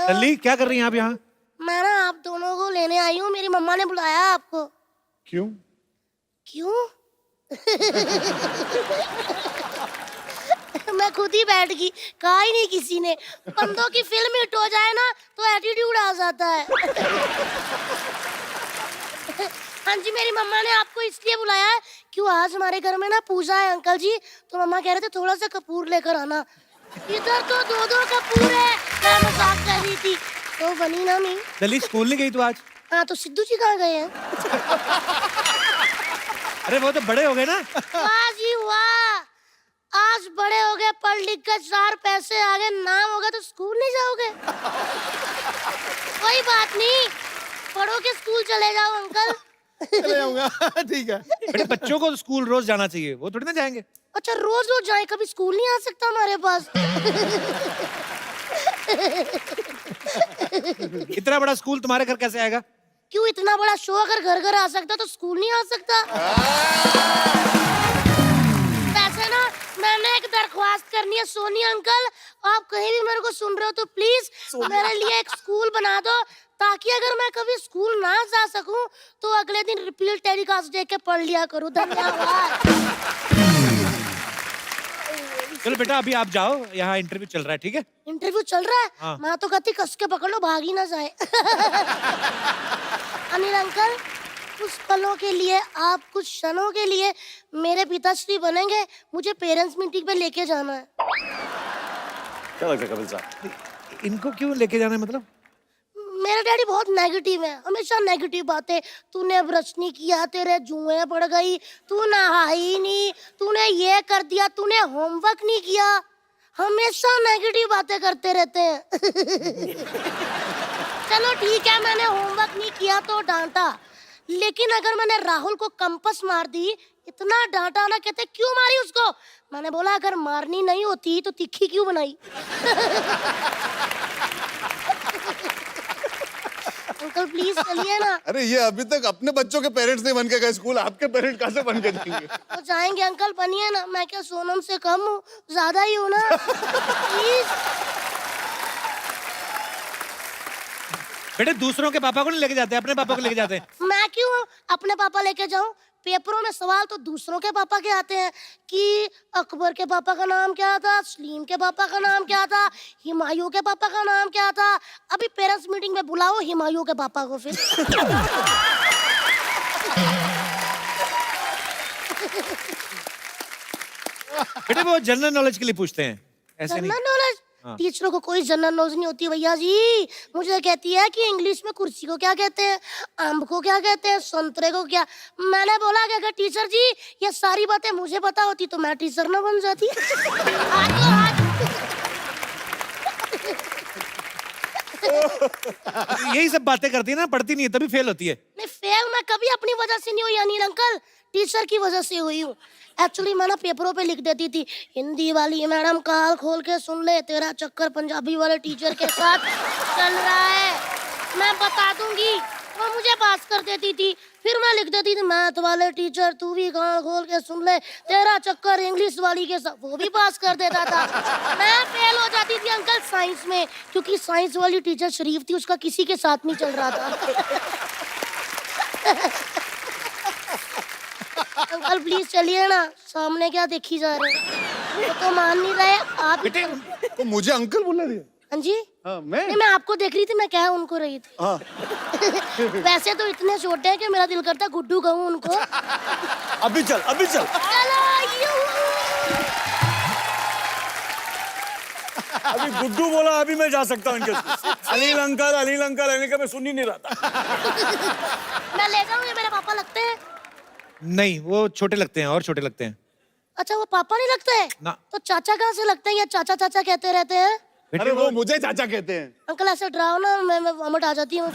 लल्ली क्या कर रही हैं आप यहाँ? मैं ना आप दोनों को लेने आई हूँ, मेरी मम्मा ने बुलाया आपको। क्यों? क्यों? मैं खुद ही बैठ गई, कहा ही नहीं किसी ने। बंदों की फिल्म हिट हो जाए ना तो एटीट्यूड आ जाता है। हाँ जी, मेरी मम्मा ने आपको इसलिए बुलाया है क्यों आज हमारे घर में ना पूजा है अंकल जी, तो मम्मा कह रहे थे थोड़ा सा कपूर लेकर आना। इधर तो दो कपूर है, मैं मजाक कर रही थी तो बनी ना नहीं। लल्ली स्कूल नहीं गई तू आज? हाँ, तो सिद्धू जी कहाँ गए हैं? अरे वो तो बड़े हो गए ना। वाह जी वाह, आज बड़े हो गए, पढ़ लिख कर 4 पैसे आ गए, नाम होगा तो स्कूल नहीं जाओगे? कोई बात नहीं, पढ़ो के स्कूल चले जाओ अंकल। चले जाऊंगा। ठीक है। बेटे बच्चों को स्कूल रोज जाना चाहिए, वो थोड़ी ना जाएंगे। अच्छा, रोज रोज जाए, कभी स्कूल नहीं आ सकता हमारे पास? इतना बड़ा स्कूल तुम्हारे घर कैसे आएगा? क्यों, इतना बड़ा शो अगर घर घर आ सकता तो स्कूल नहीं आ सकता? वैसे ना मैंने एक दरख्वास्त करनी है सोनी अंकल, आप कहीं भी मेरे को सुन रहे हो तो प्लीज मेरे लिए एक स्कूल बना दो, ताकि अगर मैं कभी स्कूल ना जा सकूं तो अगले दिन रिपीट टेलीकास्ट देख के पढ़ लिया करूं। धन्यवाद। चलो बेटा अभी आप जाओ, यहाँ इंटरव्यू चल रहा है, ठीक है? इंटरव्यू चल रहा है? हाँ। मैं तो कहती कस के पकड़ लो, भाग ही ना जाए। अनिल अंकल, कुछ पलों के लिए, आप कुछ क्षणों के लिए मेरे पिताश्री बनेंगे, मुझे पेरेंट्स मीटिंग पे लेके जाना है। क्या लगता है कपिल साहब? इनको क्यों लेके जाना है मतलब? मेरा डैडी बहुत नेगेटिव है, हमेशा नेगेटिव बातें। तूने ब्रश नहीं किया, तेरे जुएं पड़ गई, तू नहाई नहीं, तूने ये कर दिया, तूने होमवर्क नहीं किया, हमेशा नेगेटिव बातें करते रहते हैं। चलो ठीक है, मैंने होमवर्क नहीं किया तो डांटा, लेकिन अगर मैंने राहुल को कंपास मार दी, इतना डांटा ना, कहते क्यों मारी उसको? मैंने बोला अगर मारनी नहीं होती तो तिखी क्यों बनाई? अंकल प्लीज चलिए ना। अरे ये अभी तक अपने बच्चों के पेरेंट्स नहीं बन के गए स्कूल, आपके पेरेंट्स कैसे बन के जाएंगे? तो जाएंगे अंकल, बनिए ना, मैं क्या सोनम से कम हूँ, ज्यादा ही हूँ ना। प्लीज। बेटे दूसरों के पापा को नहीं लेके जाते, अपने पापा को लेके जाते हैं। मैं क्यों अपने पापा लेके जाऊं? पेपरों में सवाल तो दूसरों के पापा के आते हैं कि अकबर के पापा का नाम क्या था, सलीम के पापा का नाम क्या था, हुमायूं के पापा का नाम क्या था। अभी पेरेंट्स मीटिंग में बुलाओ हुमायूं के पापा को फिर। बेटे वो जनरल नॉलेज के लिए पूछते हैं, ऐसे नहीं। General knowledge? हाँ। टीचरों को कोई जनरल नॉलेज नहीं होती भैया जी। मुझे कहती है कि इंग्लिश में कुर्सी को क्या कहते हैं, आम को क्या कहते हैं, संतरे को क्या। मैंने बोला कि अगर टीचर जी ये सारी बातें मुझे पता होती तो मैं टीचर ना बन जाती। यही सब बातें करती है ना, पढ़ती नहीं है तभी फेल होती है। नहीं, फेल मैं कभी अपनी वजह से नहीं हुई अनिल अंकल, टीचर की वजह से हुई हूँ। एक्चुअली मैं ना पेपरों पे लिख देती थी, हिंदी वाली मैडम काल खोल के सुन ले, तेरा चक्कर पंजाबी वाले टीचर के साथ चल रहा है, मैं बता दूंगी। वो मुझे पास कर देती थी। फिर मैं लिख देती थी, मैथ वाले टीचर तू भी कान खोल के सुन ले, तेरा चक्कर इंग्लिश वाली के साथ, वो भी पास कर देता था। मैं फेल हो जाती थी अंकल साइंस में, क्योंकि साइंस वाली टीचर शरीफ थी, उसका किसी के साथ नहीं चल रहा था। अंकल प्लीज चलिए ना, सामने क्या देखी जा रहे हैं? वो तो मान नहीं रहे आप। बेटे तो मुझे अंकल बोला दिया? हाँ जी। हाँ, मैं नहीं, मैं आपको देख रही थी, मैं कह उनको रही थी। हाँ। वैसे तो इतने छोटे हैं कि मेरा दिल करता गुड्डू कहूँ उनको। अभी चल, अभी चल। चलो अभी गुड्डू बोला, अभी मैं जा सकता हूँ इनके साथ। अनिल अंकल, अनिल अंकल, अनिल का मैं सुन ही नहीं रहा था। मैं ले जाऊँ, ये मेरे पापा लगते हैं? नहीं, वो छोटे लगते हैं और छोटे लगते हैं। अच्छा, वो पापा नहीं लगते हैं? ना। तो चाचा कहाँ से लगते हैं, या चाचा चाचा कहते रहते हैं? अरे वो मुझे चाचा कहते हैं। अंकल ऐसे डराओ ना, मैं वॉमिट आ जाती हूँ।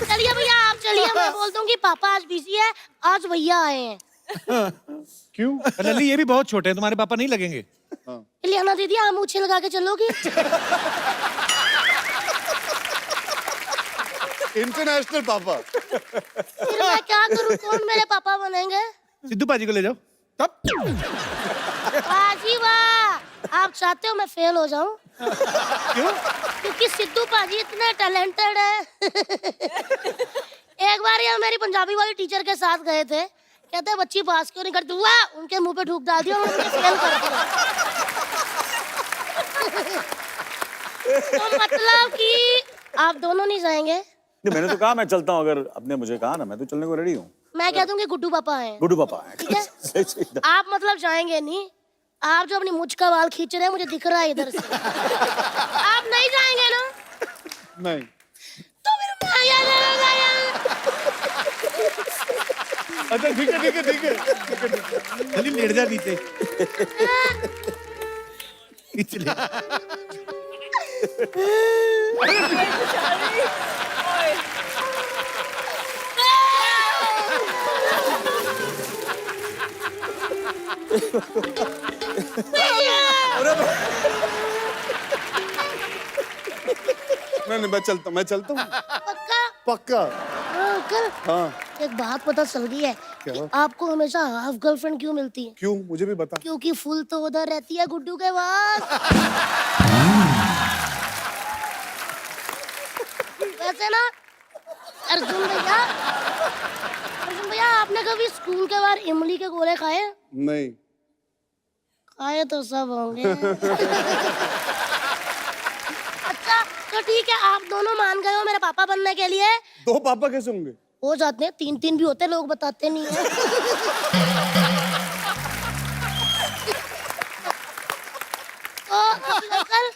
चलिए भैया आप चलिए, मैं बोल दूंगी पापा आज बिजी है, आज भैया आए हैं। क्यों? लल्ली ये भी बहुत छोटे हैं, तुम्हारे पापा नहीं लगेंगे। लियाना दीदी आप मूछे लगा के चलोगी? इंटरनेशनल पापा। फिर मैं क्या करूं, कौन मेरे पापा बनेंगे? सिद्धू पाजी को ले जाओ। तब बाजी वाह, आप चाहते हो मैं फेल हो जाऊं? क्यों? क्योंकि सिद्धू पाजी इतने टैलेंटेड है। एक बार ये मेरी पंजाबी वाली टीचर के साथ गए थे, कहते बच्ची पास क्यों नहीं करती, वाह उनके मुंह पे थूक डाल दिया, उन्होंने फेल कर दिया। तो मतलब कि आप दोनों नहीं जाएंगे? नहीं, मैंने तो कहा मैं चलता हूँ, अगर आपने मुझे कहा ना, मैं तो चलने को रेडी हूँ। मैं कह दूंगी गुड्डू पापा हैं। गुड्डू पापा है। ठीक है? आप मतलब जाएंगे नहीं? आप जो अपनी मुझ का बाल खींच रहे हैं मुझे दिख रहा है इधर से। आप नहीं जाएंगे ना? नहीं। तो फिर मैं यार अच्छा ठीक है ठीक है ठीक है। जल्दी लेट जा नीचे। ले। नहीं मैं चलता हूँ। पक्का? पक्का। हाँ अंकल, हाँ एक बात पता चल गई है कि आपको हमेशा हाफ गर्लफ्रेंड क्यों मिलती है? क्यों, मुझे भी बता। क्योंकि फुल तो उधर रहती है गुड्डू के पास। वैसे ना अर्जुन भैया आपने कभी स्कूल के बाहर इमली के गोले खाए? नहीं। खाए तो सब होंगे। अच्छा तो ठीक है, आप दोनों मान गए हो मेरे पापा बनने के लिए? दो पापा कैसे होंगे? हो जाते हैं, 3-3 भी होते हैं, लोग बताते नहीं है। तो अंकल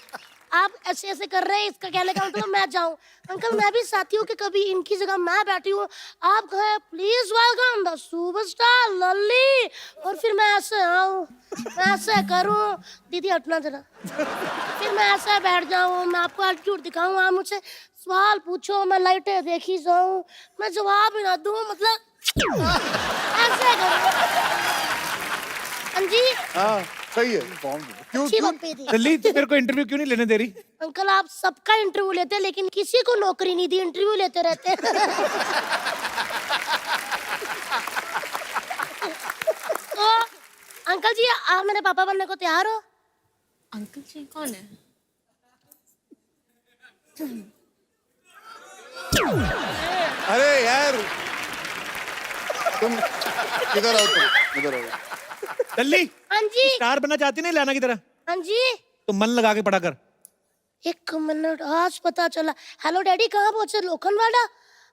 आप ऐसे ऐसे कर रहे हैं, इसका कहने का मतलब मैं जाऊं? अंकल मैं भी चाहती हूँ कि कभी इनकी जगह मैं बैठी हूँ, आप कहे प्लीज वेलकम द सुपरस्टार लल्ली, और फिर मैं ऐसे आऊं, मैं ऐसे करूं, दीदी हटना जरा, फिर मैं ऐसे बैठ जाऊं, मैं आपको एटीट्यूड दिखाऊं, आप मुझसे सवाल पूछो, मैं लाइटें देखी जाऊं, मैं जवाब ही ना दूं, मतलब ऐसे करूं। हाँ जी हाँ सही है। क्यों अच्छी क्यों? बप्पी थी। जल्दी तू मेरे को इंटरव्यू क्यों नहीं लेने दे रही? अंकल आप सबका इंटरव्यू लेते हैं लेकिन किसी को नौकरी नहीं दी, इंटरव्यू लेते रहते हैं। तो अंकल जी आप मेरे पापा बनने को तैयार हो? अंकल जी कौन है? अरे यार तुम इधर आओ, तुम इधर आओ। जल्दी। हाँ जी स्टार बनना चाहती नहीं लाना की तरह? हाँ जी। तो मन लगा के पढ़ा कर। 1 मिनट, आज पता चला। हेलो डैडी कहाँ पहुंचे? लोखंडवाला?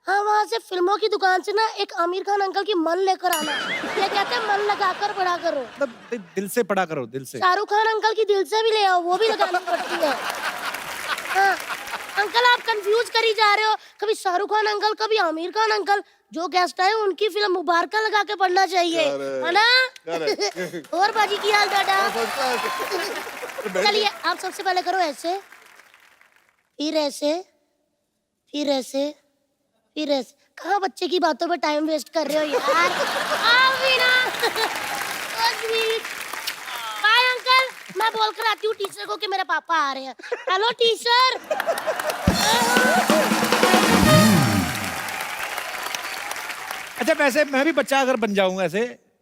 हाँ वहाँ से फिल्मों की दुकान से ना एक आमिर खान अंकल की मन लेकर आना, ये कहते हैं मन लगा कर पढ़ा करो, मतलब दिल से पढ़ा करो, दिल से। शाहरुख खान अंकल की दिल से भी ले आओ, वो भी लगानी पड़ती है। हाँ अंकल आप कंफ्यूज करी जा रहे हो, कभी शाहरुख खान अंकल कभी आमिर खान अंकल, जो गेस्ट आए उनकी फिल्म मुबारका लगा के पढ़ना चाहिए, है ना? और बाजी की हाल दादा? चलिए आप सबसे पहले करो ऐसे, फिर ऐसे, फिर ऐसे, फिर ऐसे। कहाँ बच्चे की बातों पे टाइम वेस्ट कर रहे हो यार? आओ भी ना। बाय अंकल, मैं बोल कर आती हूँ टीचर को कि मेरे पापा आ रहे हैं। Hello teacher. अच्छा वैसे मैं भी बच्चा अगर बन जाऊंगा ऐसे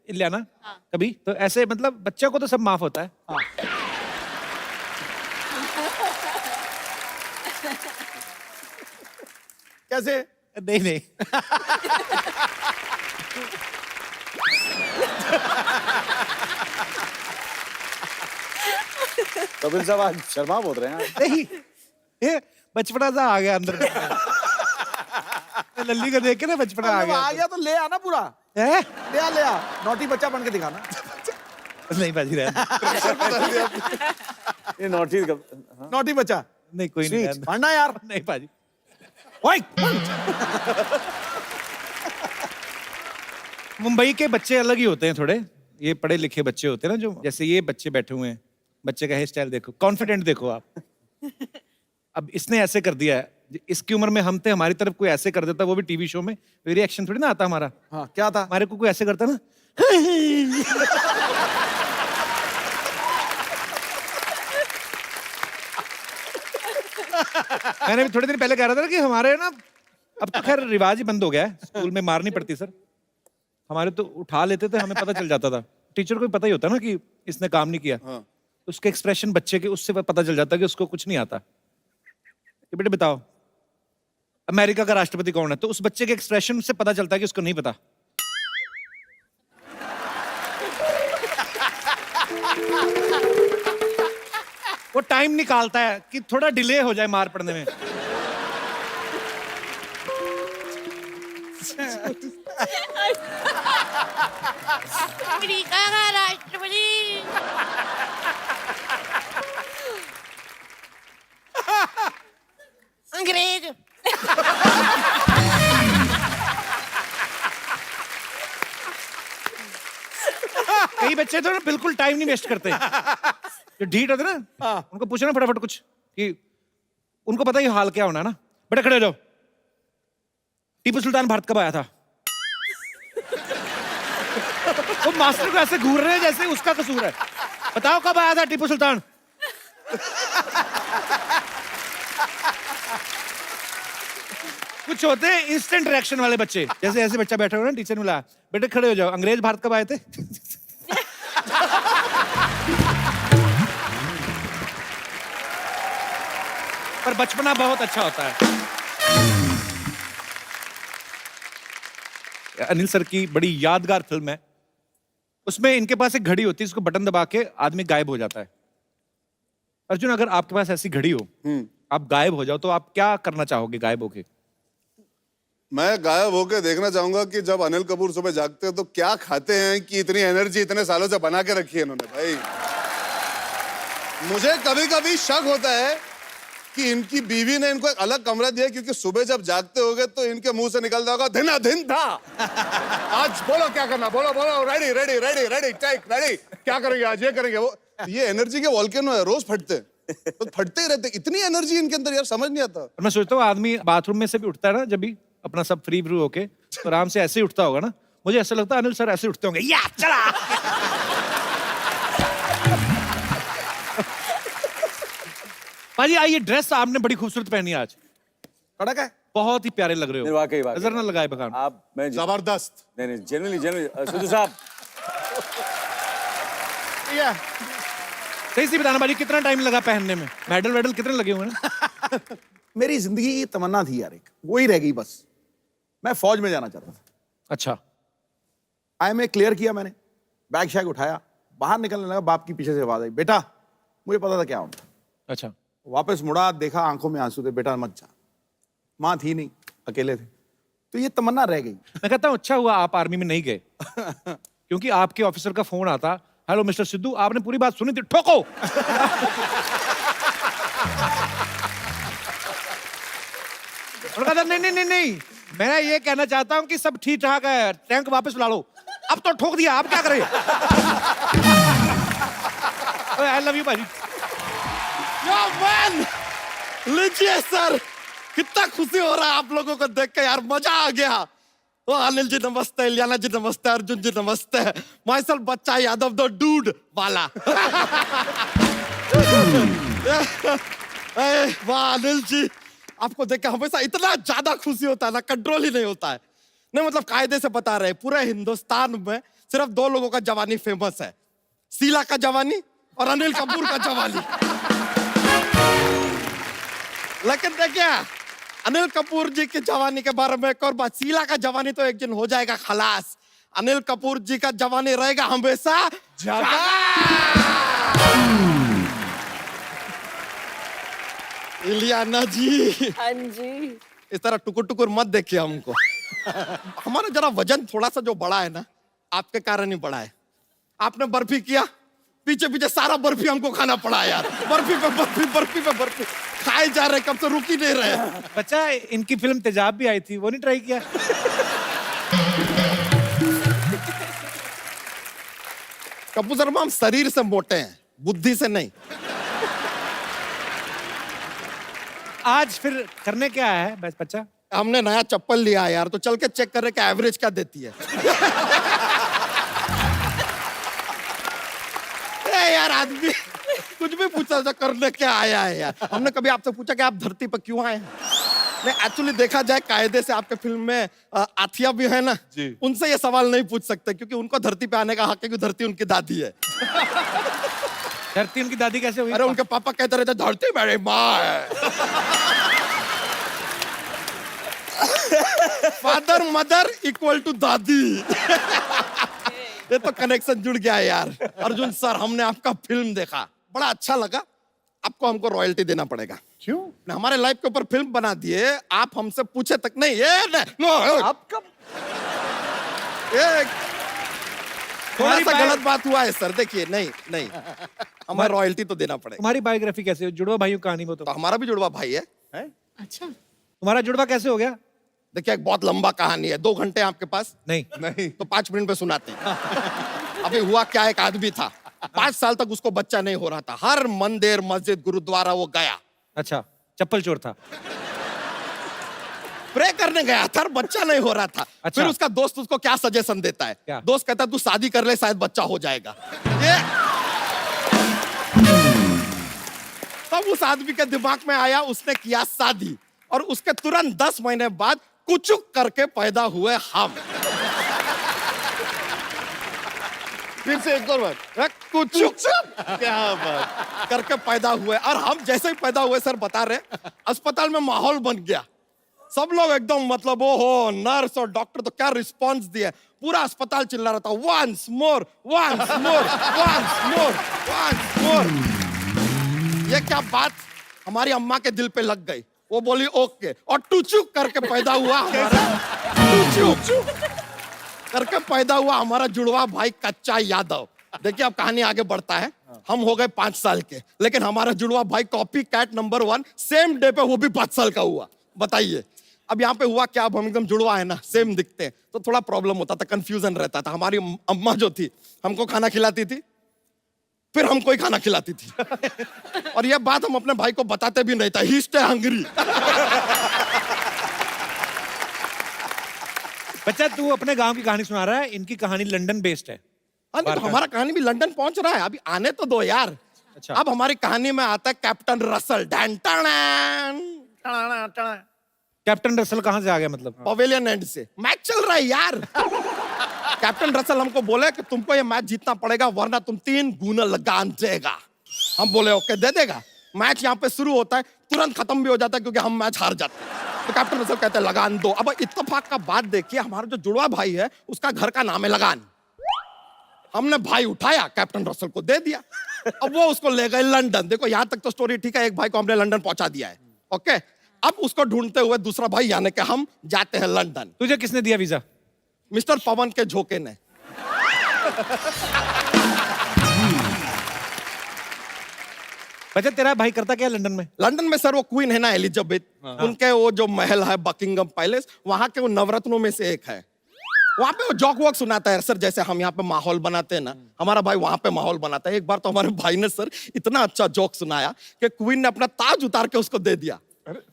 इलियाना कभी, तो ऐसे मतलब बच्चे को तो सब माफ होता है। कैसे? नहीं नहीं। कपिल साहब आज शर्मा बोल रहे हैं। नहीं, ये बचपना सा आ गया अंदर। लल्ली को देख के ना बचपना आ आ गया तो ले आना पूरा, है? ले आ नोटी बच्चा बन के दिखाना। नहीं बाजी रहा। ये नोटी नोटी बच्चा नहीं कोई नहीं रहने। पढ़ना यार। नहीं बाजी। ओए! मुंबई के बच्चे अलग ही होते हैं थोड़े, ये पढ़े लिखे बच्चे होते हैं ना, जो जैसे ये बच्चे बैठे हुए हैं, बच्चे का हेयर स्टाइल देखो, कॉन्फिडेंट देखो आप। अब इसने ऐसे कर दिया है, इसकी उम्र में हम थे, हमारी तरफ कोई ऐसे कर देता, वो भी टीवी शो में, रिएक्शन थोड़ी ना आता हमारा। हाँ क्या था? हमारे को कोई ऐसे करता ना। मैंने भी थोड़े दिन पहले कह रहा था ना कि हमारे ना अब तो खैर रिवाज ही बंद हो गया है, स्कूल में मार नहीं पड़ती सर, हमारे तो उठा लेते थे, हमें पता चल जाता था। टीचर को भी पता ही होता ना कि इसने काम नहीं किया। हाँ। उसके एक्सप्रेशन बच्चे के, उससे पता चल जाता कि उसको कुछ नहीं आता। कि बेटे बताओ अमेरिका का राष्ट्रपति कौन है, तो उस बच्चे के एक्सप्रेशन से पता चलता है कि उसको नहीं पता। वो टाइम निकालता है कि थोड़ा डिले हो जाए मार पड़ने में। अमेरिका का राष्ट्रपति। अंग्रेज। कई बच्चे तो ना बिल्कुल टाइम नहीं वेस्ट करते। जो ढीठ होते ना, उनको पूछना फटाफट कुछ कि उनको पता ही हाल क्या होना है ना। बेटा खड़े हो जाओ, टीपू सुल्तान भारत कब आया था? वो मास्टर को ऐसे घूर रहे हैं जैसे उसका कसूर है। बताओ कब आया था टीपू सुल्तान? कुछ होते हैं इंस्टेंट रिएक्शन वाले बच्चे, जैसे ऐसे बच्चा बैठा हुआ ना, टीचर ने बुलाया बेटे खड़े हो जाओ, अंग्रेज भारत कब आए थे? पर बचपना बहुत अच्छा होता है। अनिल सर की बड़ी यादगार फिल्म है, उसमें इनके पास एक घड़ी होती है, इसको बटन दबा के आदमी गायब हो जाता है। अर्जुन, अगर आपके पास ऐसी घड़ी हो, आप गायब हो जाओ, तो आप क्या करना चाहोगे गायब होके? मैं गायब होके देखना चाहूंगा कि जब अनिल कपूर सुबह जागते हैं तो क्या खाते हैं कि इतनी एनर्जी इतने सालों से बना के रखी है इन्होंने। भाई मुझे कभी कभी शक होता है कि इनकी बीवी ने इनको एक अलग कमरा दिया, क्योंकि सुबह जब जागते होगे तो इनके मुंह से निकलता होगा धिना धिन था। आज बोलो क्या करना, बोलो बोलो, ready ready ready ready take ready, क्या करेंगे आज, ये करेंगे वो। ये एनर्जी के वॉल्केनो है, रोज फटते हैं, तो फटते ही रहते, इतनी एनर्जी इनके अंदर, यार समझ नहीं आता। और मैं सोचता हूँ आदमी बाथरूम में से भी उठता है ना, जब भी अपना सब फ्री फ्रू होके, तो आराम से ऐसे ही उठता होगा ना। मुझे ऐसा लगता है अनिल सर ऐसे उठते होंगे, या चला। भाजी आइए, ड्रेस आपने बड़ी खूबसूरत पहनी है आज, कड़क है। बहुत ही प्यारे लग रहे नहीं, हो। वाकई वाकई। नजर ना लगाए बखान। आप मैं जबरदस्त। नहीं जनरली सिद्धू साहब सही से बताना भाजी, कितना टाइम लगा पहनने में? मेडल वेडल कितने लगे हुए हैं? मेरी जिंदगी की तमन्ना थी यार, एक वही रह गई बस। मैं फौज में जाना चाहता था। अच्छा, IMA क्लियर किया मैंने, बैग शैग उठाया, बाहर निकलने लगा, बाप की पीछे से आवाज आई, बेटा मुझे पता था क्या होना। अच्छा। वापस मुड़ा, देखा आंखों में आंसू थे, बेटा मत जा। माँ थी नहीं, अकेले थे, तो ये तमन्ना रह गई। मैं कहता हूँ अच्छा हुआ आप आर्मी में नहीं गए, क्योंकि आपके ऑफिसर का फोन आता, हेलो मिस्टर सिद्धू, आपने पूरी बात सुनी थी, ठोको। और कहता नहीं नहीं नहीं नहीं, मैं ये कहना चाहता हूँ कि सब ठीक ठाक है, टैंक वापस ला लो। अब तो ठोक दिया, आप क्या करें? आई लव यू भाजी। यो मैन, लीजिए सर, कितना खुशी हो रहा है आप लोगों को देख के यार, मजा आ गया। ओ अनिल जी नमस्ते, इलियाना जी नमस्ते, अर्जुन जी नमस्ते। माई सेल्फ बच्चा यादव द डूड वाला। वाह अनिल जी, आपको देख के हमेशा इतना ज्यादा खुशी होता है ना, कंट्रोल ही नहीं होता है। नहीं मतलब कायदे से बता रहे, पूरे हिंदुस्तान में सिर्फ 2 लोगों का जवानी फेमस है, शीला का जवानी और अनिल कपूर का जवानी। लेकिन देखिए अनिल कपूर जी की जवानी के बारे में एक और बात, शीला का जवानी तो एक दिन हो जाएगा खलास, अनिल कपूर जी का जवानी रहेगा हमेशा जगा। इलियाना जी, हाँ जी। इस तरह टुकुर टुकुर मत देखिए हमको। हमारा जरा वजन थोड़ा सा जो बड़ा है ना, आपके कारण ही बड़ा है। आपने बर्फी किया, पीछे पीछे सारा बर्फी हमको खाना पड़ा यार, बर्फी पे बर्फी, बर्फी पे बर्फी खाए जा रहे, कब से रुक ही नहीं रहे। बच्चा, इनकी फिल्म तेजाब भी आई थी, वो नहीं ट्राई किया? कपूर शर्मा, हम शरीर से मोटे हैं, बुद्धि से नहीं। आज फिर करने क्या है बस बच्चा? हमने नया चप्पल लिया है यार, तो चल के चेक कर रहे कि एवरेज क्या देती है। ए यार आदमी कुछ भी पूछा था, करने क्या आया है यार। हमने कभी आपसे पूछा कि आप धरती पर क्यों आए हैं? नहीं एक्चुअली देखा जाए कायदे से आपके फिल्म में आथिया भी है ना जी। उनसे ये सवाल नहीं पूछ सकते क्योंकि उनको धरती पे आने का हक है, क्योंकि धरती उनकी दादी है। धरती उनकी दादी कैसे हुई? अरे उनके पापा कहते रहते धरती मेरी माँ है। फादर मदर इक्वल टू दादी। ये तो कनेक्शन जुड़ गया है यार। अर्जुन सर, हमने आपका फिल्म देखा, बड़ा अच्छा लगा। आपको हमको रॉयल्टी देना पड़ेगा। क्यों? हमारे लाइफ के ऊपर फिल्म बना दिए, आप हमसे पूछे तक नहीं। ये नो, आप कब? ये थोड़ा हमारी सा बात- गलत बात हुआ है सर। देखिए नहीं नहीं, हमें रॉयल्टी तो देना पड़ेगा। तुम्हारी बायोग्राफी कैसे हो? जुड़वा भाइयों की कहानी में तो तो हमारा भी जुड़वा भाई है। अच्छा, तुम्हारा जुड़वा कैसे हो गया? देखिए एक बहुत लंबा कहानी है, 2 घंटे आपके पास नहीं, नहीं तो 5 मिनट में सुनाते हैं। अभी हुआ क्या, एक आदमी था, 5 साल तक उसको बच्चा नहीं हो रहा था। हर मंदिर मस्जिद गुरुद्वारा वो गया, अच्छा, चप्पल चोर था। प्रे करने गया था, बच्चा नहीं हो रहा था। अच्छा। फिर उसका दोस्त उसको क्या सजेशन देता है? क्या? दोस्त कहता है तू शादी कर ले, शायद बच्चा हो जाएगा। ये तब उस आदमी के दिमाग में आया, उसने किया शादी, और उसके तुरंत 10 महीने बाद कुचुक करके पैदा हुए हम। फिर से एक और बार। कुचुक क्या बात। करके पैदा हुए, और हम जैसे ही पैदा हुए सर बता रहे, अस्पताल में माहौल बन गया। सब लोग एकदम मतलब ओहो, नर्स और डॉक्टर तो क्या रिस्पांस दिए, पूरा अस्पताल चिल्ला रहा था, once more once more once more once more. ये क्या बात हमारी अम्मा के दिल पे लग गई। वो बोली ओके, और टुचुक करके पैदा हुआ हमारा, टुचुक करके पैदा हुआ हमारा जुड़वा भाई कच्चा यादव। देखिए अब कहानी आगे बढ़ता है। हम हो गए 5 साल के, लेकिन हमारा जुड़वा भाई copy cat number 1 same day पे वो भी 5 साल का हुआ। बताइए अब यहाँ पे हुआ क्या? अब हम एकदम जुड़वा है ना, सेम दिखते हैं, तो थोड़ा प्रॉब्लम होता था, कंफ्यूजन रहता था। हमारी अम्मा जो थी हमको खाना खिलाती थी, फिर हमको ही खाना खिलाती थी। और ये बात हम अपने भाई को बताते भी नहीं था। ही स्टे हंग्री। बच्चा, तू अपने गांव की कहानी सुना रहा है, इनकी कहानी लंदन बेस्ड है। हाँ, नहीं, तो हमारा कहानी भी लंदन पहुंच रहा है, अभी आने तो दो यार। अच्छा। अब हमारी कहानी में आता है कैप्टन रसल। कैप्टन रसल कहाँ से आ गया मतलब? पवेलियन एंड से मैच चल रहा है यार। कैप्टन रसल हमको बोले कि तुमको ये मैच जीतना पड़ेगा, वरना तुम 3 गुना लगान देगा। हम बोले ओके, दे देगा। मैच यहाँ पे शुरू होता है, तुरंत खत्म भी हो जाता है क्योंकि हम मैच हार जाते हैं। तो कैप्टन रसल कहते हैं लगान दो। अब इत्तेफाक का बात देखिए, हमारा जो जुड़वा भाई है उसका घर का नाम है लगान। हमने भाई उठाया, कैप्टन रसल को दे दिया। अब वो उसको ले गए लंदन। देखो यहाँ तक तो स्टोरी ठीक है, एक भाई को हमने लंदन पहुंचा दिया है। ओके, अब उसको ढूंढते हुए दूसरा भाई यानी कि हम जाते हैं लंदन। तुझे किसने दिया वीजा? मिस्टर पवन के झोंके ने। बच्चा, तेरा भाई करता क्या है लंदन में? लंदन में सर वो क्वीन है ना एलिजाबेथ, उनके वो जो महल है बकिंगम पैलेस, वहां के वो नवरत्नों में से एक है। वहां पे वो जॉक वॉक सुनाता है सर, जैसे हम यहाँ पे माहौल बनाते हैं ना, हमारा भाई वहां पे माहौल बनाता है। एक बार तो हमारे भाई ने सर इतना अच्छा जोक सुनाया कि क्वीन ने अपना ताज उतार के उसको दे दिया।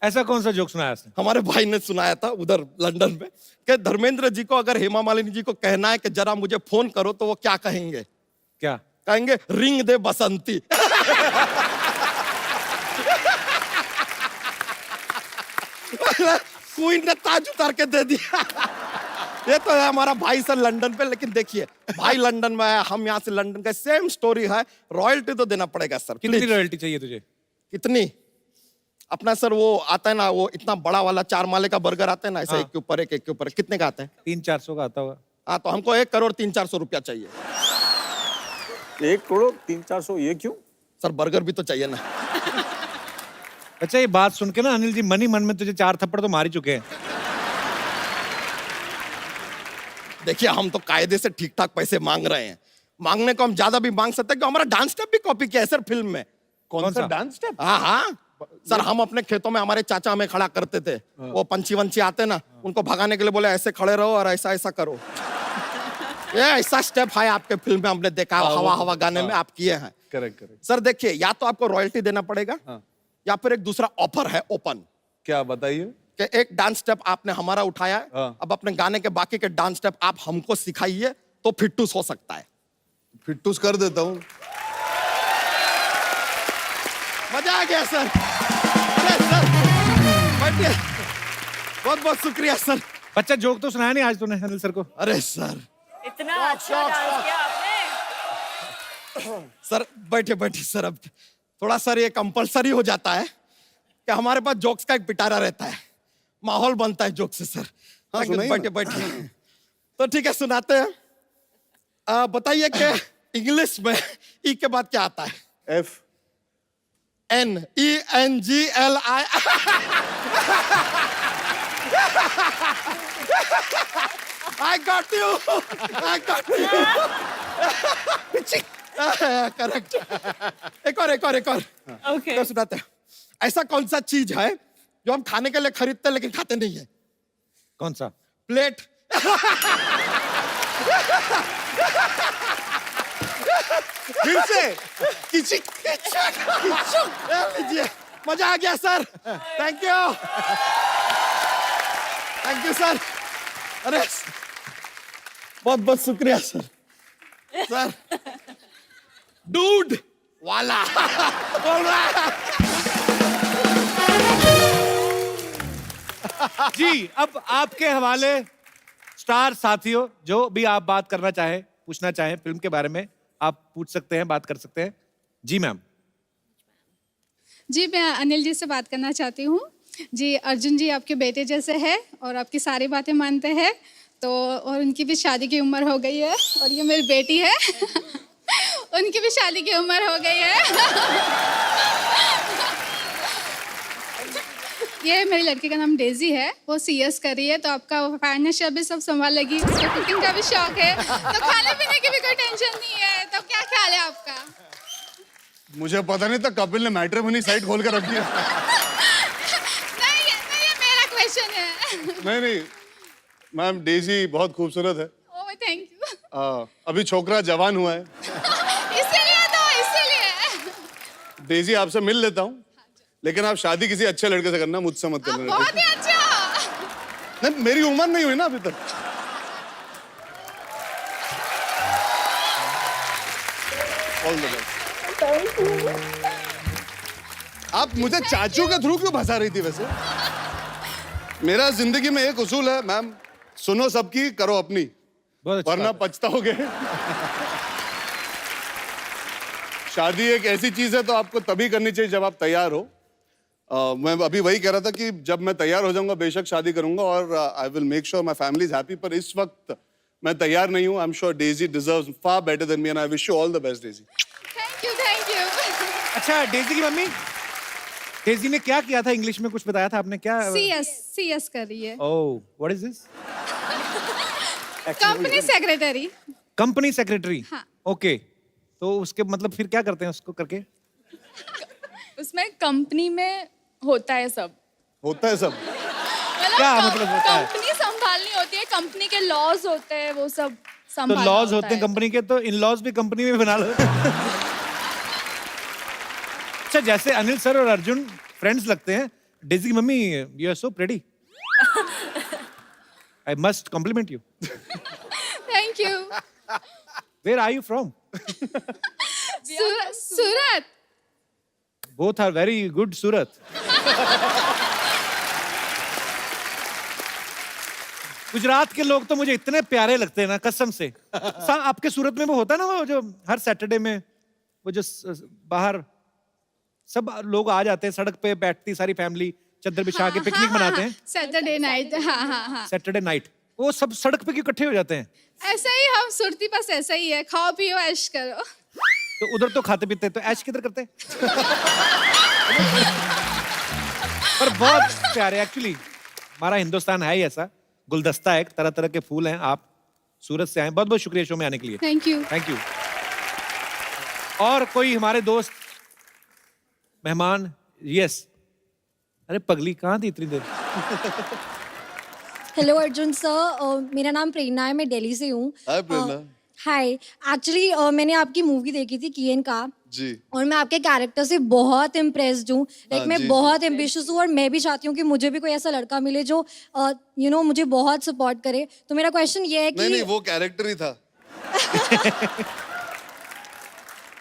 ऐसा कौन सा जोक सुनाया उसने? हमारे भाई ने सुनाया था उधर लंदन में कि धर्मेंद्र जी को अगर हेमा मालिनी जी को कहना है कि जरा मुझे फोन करो, तो वो क्या कहेंगे? क्या कहेंगे? रिंग दे बसंती। क्वीन ने ताज उतार के दे दिया। ये तो है हमारा भाई सर लंदन पे। लेकिन देखिए भाई लंदन में है, हम यहाँ से लंदन का, सेम स्टोरी है। रॉयल्टी तो देना पड़ेगा सर। कितनी Please। रॉयल्टी चाहिए तुझे? कितनी? अपना सर वो आता है ना, वो इतना बड़ा वाला 4 माले का बर्गर आता है ना, ऐसे हाँ। एक के ऊपर एक के ऊपर, कितने का आता है? 300-400 का आता होगा। हाँ, तो हमको 1 करोड़ 300-400 रुपया चाहिए 1 करोड़ 300-400, ये क्यों? सर। बर्गर भी तो चाहिए ना। अच्छा, ये बात सुन के ना अनिल जी मन ही मन में तुझे 4 थप्पड़ तो मार ही चुके हैं। देखिए हम तो कायदे से ठीक ठाक पैसे मांग रहे हैं। मांगने को हम ज्यादा भी मांग सकते हैं, कि हमारा डांस स्टेप भी कॉपी किया है सर फिल्म में। कौन सा? Dance step? हाँ हाँ सर, हम अपने खेतों में हमारे चाचा हमें खड़ा करते थे। वो पंछी वंछी आते ना, उनको भगाने के लिए बोले ऐसे खड़े रहो और ऐसा ऐसा करो। ये ऐसा स्टेप है आपके फिल्म में, हमने देखा हवा हवा गाने में आप किए हैं। Correct correct. सर देखिए, या तो आपको रॉयल्टी देना पड़ेगा, या फिर एक दूसरा ऑफर है ओपन, क्या बताइए? कि एक डांस स्टेप आपने हमारा उठाया है, हाँ। अब अपने गाने के बाकी के डांस स्टेप आप हमको सिखाइए, तो फिट्टूस हो सकता है। फिट्टूस कर देता हूँ। मजा आ गया सर। अरे सर बैठिए। बहुत बहुत शुक्रिया सर। बच्चा जोक तो सुनाया नहीं आज तूने अनिल सर को। अरे सर इतना अच्छा डांस किया आपने। सर बैठे बैठे सर, अब थोड़ा सर ये कंपलसरी हो जाता है कि हमारे पास जोक्स का एक पिटारा रहता है, माहौल बनता है जोक से सर। हाँ, सुनाइए बैठे बैठे तो ठीक है सुनाते हैं। बताइए कि इंग्लिश में ई के बाद क्या आता है? F NENGLI। I got you. I got you. Correct. एक और ओके तो सुनाते हैं। ऐसा कौन सा चीज है जो हम खाने के लिए खरीदते हैं लेकिन खाते नहीं है? कौन सा? प्लेट। फिर से लीजिए, मजा आ गया सर। Thank you sir. अरे बहुत बहुत शुक्रिया सर। सर डूड वाला बोल रहा है। जी अब आपके हवाले स्टार साथियों, जो भी आप बात करना चाहें, पूछना चाहें फिल्म के बारे में, आप पूछ सकते हैं, बात कर सकते हैं। जी मैम। जी मैं अनिल जी से बात करना चाहती हूँ। जी अर्जुन जी आपके बेटे जैसे हैं और आपकी सारी बातें मानते हैं, तो और उनकी भी शादी की उम्र हो गई है और ये मेरी बेटी है उनकी भी शादी की उम्र हो गई है ये मेरी लड़की का नाम डेजी है, वो CS कर रही है, तो आपका फाइनेंशियल भी सब संभालेगी। तो कुकिंग का भी शौक है, तो खाने पीने की भी कोई टेंशन नहीं है। तो क्या ख्याल है आपका? मुझे पता नहीं था कपिल ने मैट्रिमोनी साइट खोल कर रख दिया। नहीं ये मेरा क्वेश्चन है। नहीं मैम, डेजी बहुत खूबसूरत है। Oh thank you. अभी छोकरा जवान हुआ है। इसीलिए डेजी आपसे मिल लेता हूँ, लेकिन आप शादी किसी अच्छे लड़के से करना, मुझसे मत आप करना। बहुत ही अच्छे हो। नहीं, मेरी उम्र नहीं हुई ना अभी तक। All the best. आप मुझे चाचू के थ्रू क्यों फंसा रही थी वैसे? मेरा जिंदगी में एक उसूल है मैम, सुनो सबकी, करो अपनी, बहुत अच्छी वरना बात पछताओगे। शादी एक ऐसी चीज है तो आपको तभी करनी चाहिए जब आप तैयार हो। मैं अभी वही कह रहा था कि जब मैं तैयार हो जाऊंगा बेशक शादी करूंगा और I will make sure my family is happy, पर इस वक्त मैं तैयार नहीं हूं। I am sure Daisy deserves far better than me and I wish you all the best Daisy. Thank you अच्छा डेजी की मम्मी, डेजी ने क्या किया था? इंग्लिश में कुछ बताया था आपने, क्या? CS कर रही है, oh what is this? Company secretary. Company secretary. हाँ। ओके, तो उसके मतलब फिर क्या करते हैं उसको करके? उसमें कंपनी में होता है सब। होता है सब। क्या मतलब होता है? कंपनी संभालनी होती है, कंपनी के लॉज होते हैं, वो सब तो संभालना लॉज होता होते हैं है। कंपनी के, तो इन लॉज भी कंपनी में बना लो। अच्छा जैसे अनिल सर और अर्जुन फ्रेंड्स लगते हैं, डेजी की mummy you are so pretty. I must compliment you. Thank you. Where are you from? Surat. Both are very good Surat. Gujarat के लोग तो मुझे इतने प्यारे लगते हैं ना कसम से। आपके सूरत में वो होता है ना, वो जो हर सैटरडे में वो जो बाहर सब लोग आ जाते हैं, सड़क पे बैठती सारी फैमिली, चादर बिछा के पिकनिक मनाते हैं सैटरडे नाइट। हाँ। Saturday night. वो सब सड़क पे क्यों इकट्ठे हो जाते हैं? ऐसा ही हम सुरती पास ऐसा ही है, खाओ पियो ऐश करो। तो उधर तो खाते पीते, तो ऐश किधर करते हैं? पर बहुत प्यारे एक्चुअली। हमारा हिंदुस्तान है ही ऐसा, गुलदस्ता है, तरह तरह के फूल हैं। आप सूरत से आए, बहुत बहुत शुक्रिया शो में आने के लिए। Thank you. Thank you. और कोई हमारे दोस्त मेहमान? यस। अरे पगली कहाँ थी इतनी देर? हेलो अर्जुन सर, मेरा नाम प्रेरणा है, मैं दिल्ली से हूँ। हाय प्रेरणा। हाय, एक्चुअली मैंने आपकी मूवी देखी थी कियन का, जी। और मैं आपके कैरेक्टर से बहुत इम्प्रेस्ड हूँ। लाइक मैं जी, बहुत एम्बिशियस हूँ और मैं भी चाहती हूँ कि मुझे भी कोई ऐसा लड़का मिले जो मुझे बहुत सपोर्ट करे। तो मेरा क्वेश्चन ये है कि नहीं वो कैरेक्टर ही था।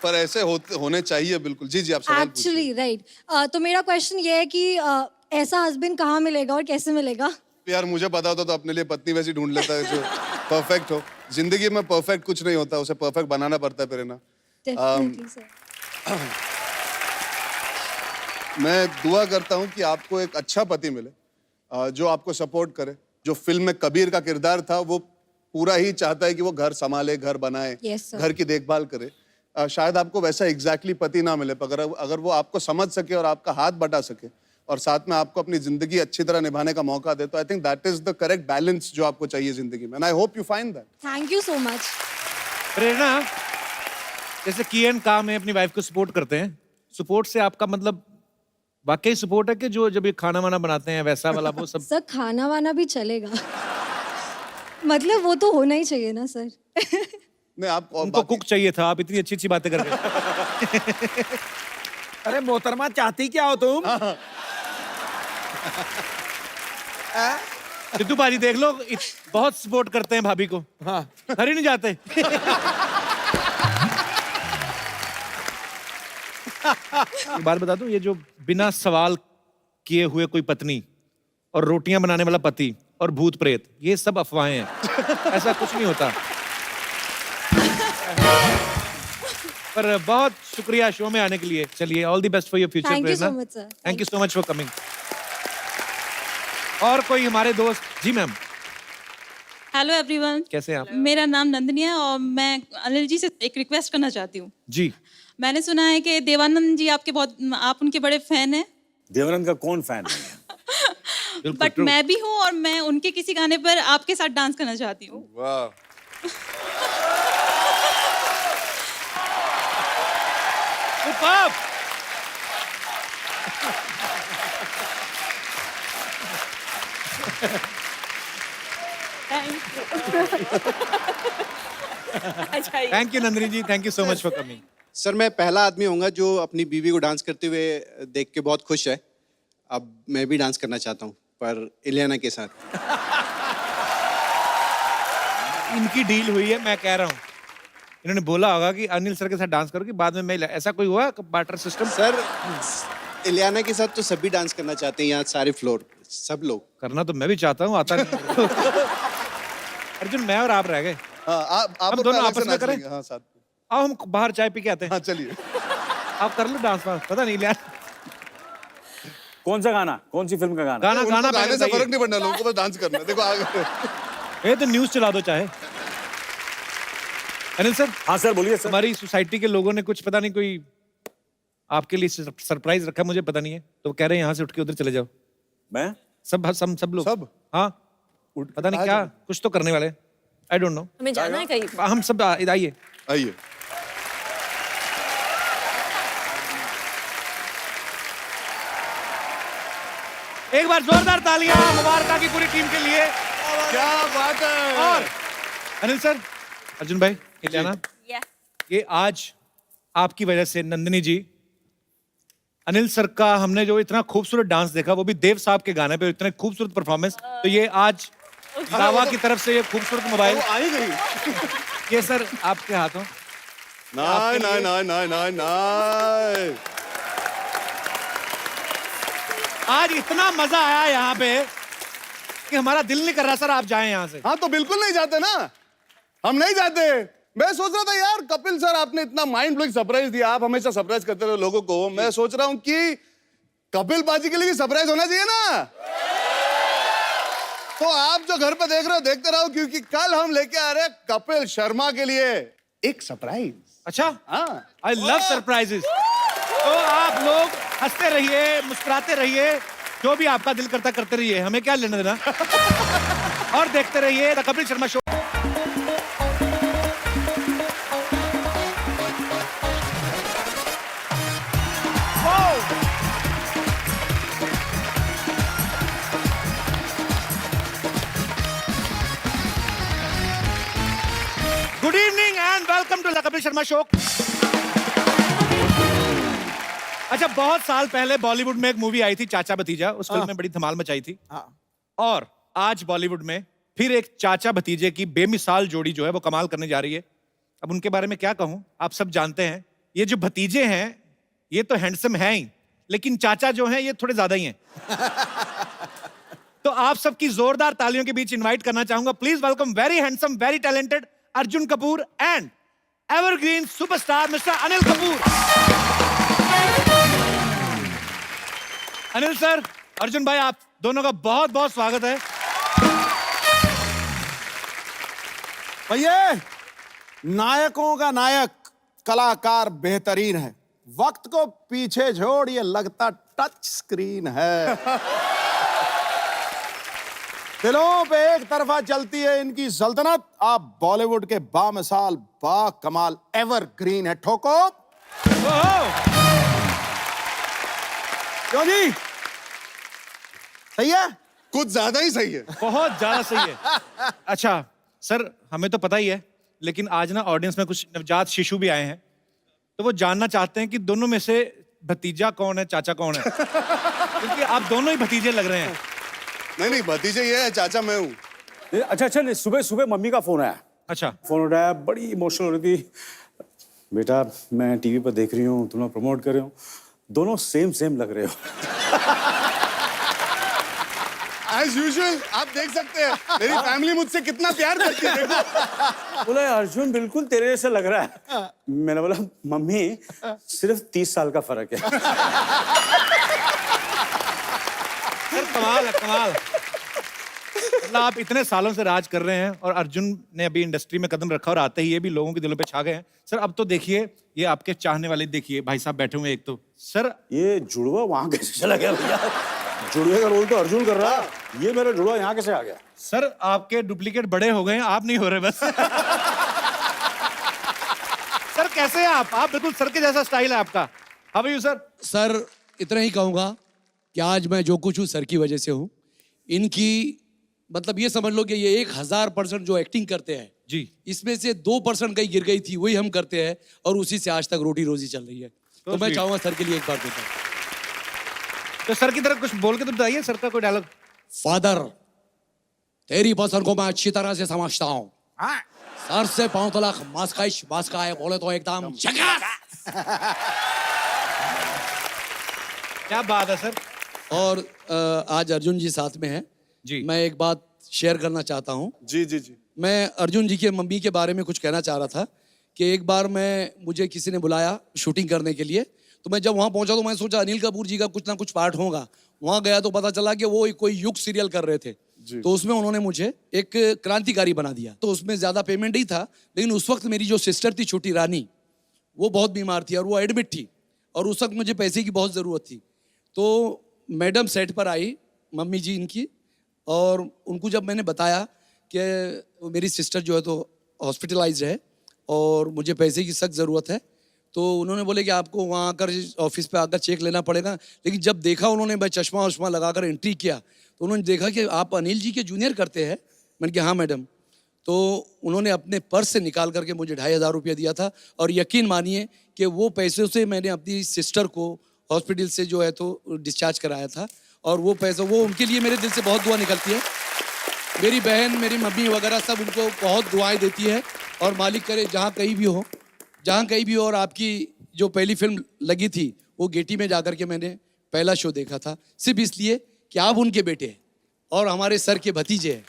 पर ऐसे होने चाहिए बिल्कुल। जी आप सवाल पूछिए। Actually right. तो मेरा क्वेश्चन ये है कि ऐसा हस्बैंड कहाँ मिलेगा और कैसे मिलेगा? यार मुझे पता होता तो अपने लिए पत्नी वैसी ढूंढ लेता है जो परफेक्ट हो। जिंदगी में परफेक्ट कुछ नहीं होता, उसे परफेक्ट बनाना पड़ता है प्रेरणा। Definitely sir. मैं दुआ करता हूँ कि आपको एक अच्छा पति मिले जो आपको सपोर्ट करे। जो फिल्म में कबीर का किरदार था वो पूरा ही चाहता है कि वो घर संभाले, घर बनाए, Yes, sir. घर की देखभाल करे। शायद आपको वैसा एग्जैक्टली पति ना मिले, पर अगर वो आपको समझ सके और आपका हाथ बटा सके और साथ में आपको अपनी जिंदगी अच्छी तरह निभाने का मौका दे, तो I think that is the correct balance जो आपको चाहिए जिंदगी में। And I hope you find that. Thank you so much. Prerna, जैसे किएन काम है अपनी वाइफ को सपोर्ट करते हैं, सपोर्ट से आपका मतलब वाकई सपोर्ट है कि जो जब ये खाना वाना बनाते हैं वैसा वाला वो सब? सर खाना वाना भी चलेगा। मतलब वो तो होना ही चाहिए ना सर। नहीं, आप उनको कुक चाहिए था, आप इतनी अच्छी अच्छी बातें कर रहे हैं। अरे मोहतरमा चाहती क्या हो तुम? सिद्धू बाजी देख लो, बहुत सपोर्ट करते हैं भाभी को। हाँ। घर ही नहीं जाते। एक बात बता दूं, ये जो बिना सवाल किए हुए कोई पत्नी और रोटियां बनाने वाला पति और भूत प्रेत, ये सब अफवाहें हैं। ऐसा कुछ नहीं होता। पर बहुत शुक्रिया शो में आने के लिए। चलिए, all the best for your future Thank you so Prerna. much, sir. Thank you so much for coming. और कोई हमारे दोस्त? जी मैम, हेलो एवरीवन, कैसे हैं आप? मेरा नाम नंदनी है और मैं अनिल जी से एक रिक्वेस्ट करना चाहती हूँ। जी, मैंने सुना है कि देवानंद जी आप उनके बड़े फैन हैं। देवानंद का कौन फैन है? बिल्कुल बट true। मैं भी हूँ और मैं उनके किसी गाने पर आपके साथ डांस करना चाहती हूँ। वाह, Superb! अच्छा, thank you Nandini ji, thank you so much for coming. Sir मैं पहला आदमी होऊंगा जो अपनी बीवी को डांस करते हुए देख के बहुत खुश है। अब मैं भी डांस करना चाहता हूँ, पर इलियाना के साथ। इनकी डील हुई है, मैं कह रहा हूँ। इन्होंने बोला होगा कि अनिल सर के साथ डांस करोगे, बाद में मैं, ऐसा कोई हुआ बार्टर सिस्टम? सर इलियाना के साथ तो सभी डांस करना चाहते हैं, यहाँ सारे फ्लोर सब लोग। करना तो मैं भी चाहता हूँ, आता नहीं। अर्जुन, मैं और आप रह गए। हाँ, आप हम और दोनों मैं अलग आपस से में नाच करें? लेंगे। हाँ, साथ में। आओ हम बाहर चाय पी के आते हैं। हाँ, चलिए। आप कर लो डांस वांस, पता नहीं यार। कौन सा गाना? कौन सी फिल्म का गाना? गाना उनको गाना गाने पहले से बताइए। फर्क नहीं पड़ना, लोगों को बस डांस करना है। देखो आगे। ये तो न्यूज चला दो चाहे। अनिल सर, हाँ सर, बोलिए सर। हमारी सोसाइटी के लोगों ने कुछ पता नहीं कोई आपके लिए सरप्राइज रखा, मुझे पता नहीं है, तो वो कह रहे हैं यहाँ से उठ के उधर चले जाओ। मैं? सब लोग। सब? हाँ, पता नहीं क्या कुछ तो करने वाले। I don't know. हमें जाना है कहीं? हम सब आइए। आइए। एक बार जोरदार तालियां मुबारका की पूरी टीम के लिए। क्या बात है। और अनिल सर, अर्जुन भाई, इलियाना, ये आज आपकी वजह से नंदिनी जी, अनिल सर का हमने जो इतना खूबसूरत डांस देखा, वो भी देव साहब के गाने पे, इतने खूबसूरत परफॉर्मेंस, तो ये आज दावा की तरफ से ये खूबसूरत मोबाइल, वो आ ही गई। ये सर आपके हाथों। नाइ नाइ नाइ नाइ नाइ नाइ। आज इतना मजा आया यहाँ पे कि हमारा दिल नहीं कर रहा सर आप जाएं यहाँ से। हाँ, तो बिल्कुल नहीं जाते ना, हम नहीं जाते। मैं सोच रहा था यार, कपिल सर आपने इतना माइंड ब्लोइंग सरप्राइज दिया, आप हमेशा सरप्राइज करते रहे लोगों को। मैं सोच रहा हूँ कि कपिल बाजी के लिए भी सरप्राइज होना चाहिए ना। तो आप जो घर पे देख रहे हो देखते रहो, क्योंकि कल हम लेके आ रहे हैं कपिल शर्मा के लिए एक सरप्राइज। अच्छा, हाँ, आई लव सरप्राइजेस। तो आप लोग हंसते रहिए, मुस्कुराते रहिए, जो भी आपका दिल करता करते रहिए, हमें क्या लेना देना। और देखते रहिए the Kapil Sharma show. Good evening and welcome to the Kapil Sharma show. अच्छा, बहुत साल पहले बॉलीवुड में एक मूवी आई थी चाचा भतीजा, उस फिल्म में बड़ी धमाल मचाई थी। और आज बॉलीवुड में फिर एक चाचा भतीजे की बेमिसाल जोड़ी जो है वो कमाल करने जा रही है। अब उनके बारे में क्या कहूं, आप सब जानते हैं। ये जो भतीजे हैं ये तो हैंडसम हैं ही, लेकिन चाचा जो हैं ये थोड़े ज्यादा ही हैं। तो आप सबकी जोरदार तालियों के बीच इनवाइट करना चाहूंगा, please welcome very handsome, very talented Arjun Kapoor and evergreen superstar mister Anil Kapoor. Anil sir, Arjun भाई, आप दोनों का बहुत बहुत स्वागत है। भैया, नायकों का नायक कलाकार बेहतरीन है, वक्त को पीछे छोड़ ये लगता टच स्क्रीन है। दिलों पे एक तरफा चलती है इनकी सल्तनत। आप बॉलीवुड के बामिसाल बा कमाल एवरग्रीन है। ठोको क्यों जी? सही है? कुछ ज्यादा ही सही है। बहुत ज्यादा सही है। अच्छा सर, हमें तो पता ही है, लेकिन आज ना ऑडियंस में कुछ नवजात शिशु भी आए हैं, तो वो जानना चाहते हैं कि दोनों में से भतीजा कौन है, चाचा कौन है? क्योंकि आप दोनों ही भतीजे लग रहे हैं। नहीं, भतीजे ये है, चाचा मैं हूँ। अच्छा, नहीं, सुबह सुबह मम्मी का फोन आया। अच्छा। फोन उठाया, बड़ी इमोशनल हो रही थी। बेटा, मैं टीवी पर देख रही हूँ, तुम लोग प्रमोट कर रहे हो, दोनों सेम लग रहे हो। As usual, आप देख सकते हैं मेरी फैमिली मुझसे कितना प्यार करती है। देखो। बोला अर्जुन बिल्कुल तेरे जैसे लग रहा है। मैंने बोला मम्मी सिर्फ 30 साल का फर्क है। सर कमाल है, कमाल। मतलब आप इतने सालों से राज कर रहे हैं और अर्जुन ने अभी इंडस्ट्री में कदम रखा और आते ही ये भी लोगों के दिलों पे छा गए हैं। सर अब तो देखिए, ये आपके चाहने वाले देखिए, भाई साहब बैठे हुए एक तो। सर ये जुड़वा वहां कैसे चला गया भैया? जुड़वे का रोल तो अर्जुन कर रहा, ये मेरा जुड़वा यहाँ कैसे आ गया? सर आपके डुप्लीकेट बड़े हो गए हैं, आप नहीं हो रहे बस। सर कैसे हैं आप? आप बिल्कुल सर के जैसा स्टाइल है आपका। How are you sir? Sir इतना ही कहूंगा कि आज मैं जो कुछ हूँ सर की वजह से हूँ। इनकी मतलब ये समझ लो कि ये 1000% जो एक्टिंग करते हैं जी, इसमें से 2% कहीं गिर गई थी, वही हम करते हैं और उसी से आज तक रोटी रोजी चल रही है। तो मैं चाहूंगा सर के लिए एक बार देता हूँ। तो सर की तरफ कुछ बोल के तो बताइए, सर का कोई डायलॉग। फादर, तेरी पसंद को मैं अच्छी तरह से समझता हूँ। सर से 5 लाख मास्का है बोले तो एकदम झकास। क्या बात है सर। और आज अर्जुन जी साथ में हैं जी। मैं एक बात शेयर करना चाहता हूँ। जी। मैं अर्जुन जी के मम्मी के बारे में कुछ कहना चाह रहा था कि एक बार मुझे किसी ने बुलाया शूटिंग करने के लिए, तो मैं जब वहाँ पहुँचा तो मैं सोचा अनिल कपूर जी का कुछ ना कुछ पार्ट होगा। वहाँ गया तो पता चला कि वो कोई युग सीरियल कर रहे थे, तो उसमें उन्होंने मुझे एक क्रांतिकारी बना दिया। तो उसमें ज़्यादा पेमेंट ही था, लेकिन उस वक्त मेरी जो सिस्टर थी छोटी रानी, वो बहुत बीमार थी और वो एडमिट थी और उस वक्त मुझे पैसे की बहुत ज़रूरत थी। तो मैडम सेट पर आई, मम्मी जी इनकी, और उनको जब मैंने बताया कि मेरी सिस्टर जो है तो हॉस्पिटलाइज है और मुझे पैसे की सख्त ज़रूरत है, तो उन्होंने बोले कि आपको वहाँ आकर ऑफिस पे आकर चेक लेना पड़ेगा। लेकिन जब देखा उन्होंने, मैं चश्मा वश्मा लगाकर एंट्री किया तो उन्होंने देखा कि आप अनिल जी के जूनियर करते हैं। मैंने कहा हाँ मैडम। तो उन्होंने अपने पर्स से निकाल करके मुझे 2500 रुपया दिया था और यकीन मानिए कि वो पैसों से मैंने अपनी सिस्टर को हॉस्पिटल से जो है तो डिस्चार्ज कराया था। और वो पैसा, वो उनके लिए मेरे दिल से बहुत दुआ निकलती है। मेरी बहन, मेरी मम्मी वगैरह सब उनको बहुत दुआएं देती है और मालिक करे जहाँ कहीं भी हो। और आपकी जो पहली फिल्म लगी थी वो गेटी में जाकर के मैंने पहला शो देखा था, सिर्फ इसलिए कि आप उनके बेटे हैं और हमारे सर के भतीजे हैं।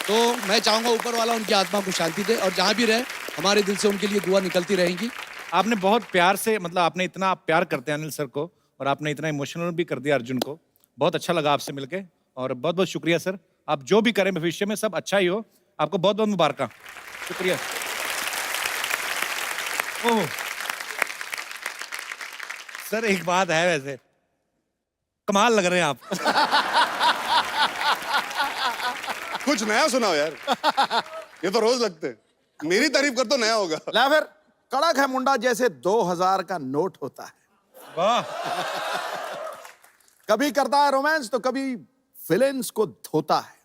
तो मैं चाहूँगा ऊपर वाला उनकी आत्मा को शांति दे और जहाँ भी रहे हमारे दिल से उनके लिए दुआ निकलती रहेंगी। आपने बहुत प्यार से, मतलब आपने इतना प्यार करते हैं अनिल सर को और आपने इतना इमोशनल भी कर दिया अर्जुन को। बहुत अच्छा लगा आपसे मिलके और बहुत बहुत शुक्रिया सर। आप जो भी करें भविष्य में सब अच्छा ही हो। आपको बहुत बहुत मुबारक। शुक्रिया। ओह सर, एक बात है, वैसे कमाल लग रहे हैं आप। कुछ नया सुनाओ यार। ये तो रोज लगते हैं। मेरी तारीफ कर तो नया होगा। ला फिर, कड़क है मुंडा जैसे 2000 का नोट होता है। वाह। कभी करता है रोमांस तो कभी विलेन्स को धोता है।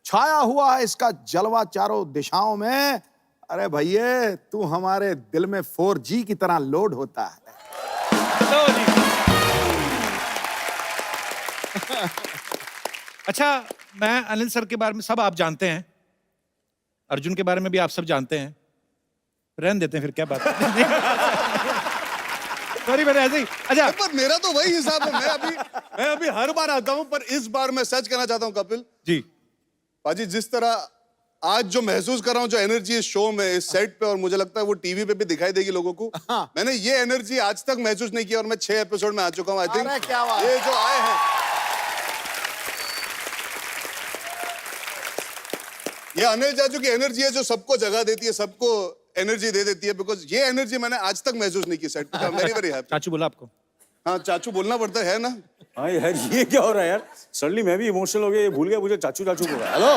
छाया हुआ है इसका जलवा चारों दिशाओं में। अरे भैया, तू हमारे दिल में 4G की तरह लोड होता है। अच्छा, मैं अनिल सर के बारे में सब आप जानते हैं, अर्जुन के बारे में भी आप सब जानते हैं। रहने देते हैं फिर, क्या बात है। सॉरी मैंने ऐसे ही अच्छा पर मेरा तो वही हिसाब है। मैं अभी हर बार आता हूं, पर इस बार मैं सच कहना चाहता हूं कपिल जी पाजी, जिस तरह आज जो महसूस कर रहा हूं, जो एनर्जी इस शो में, इस सेट पे, और मुझे लगता है वो टीवी पे भी दिखाई देगी लोगों को। मैंने ये एनर्जी आज तक महसूस नहीं की, और मैं 6 एपिसोड में आ चुका हूं। आई थिंक क्या बात ये जो आए हैं, ये अनिल चाचू की एनर्जी है जो सबको जगह देती है, सबको एनर्जी दे देती है। बिकॉज ये एनर्जी मैंने आज तक महसूस नहीं की सेट पे। Very very happy. चाचू बोला आपको? हाँ, चाचू बोलना पड़ता है ना। हाँ यार, ये क्या हो रहा है यार? सडनली मैं भी इमोशनल हो गया, ये भूल गया मुझे चाचू चाचू बोला। हेलो,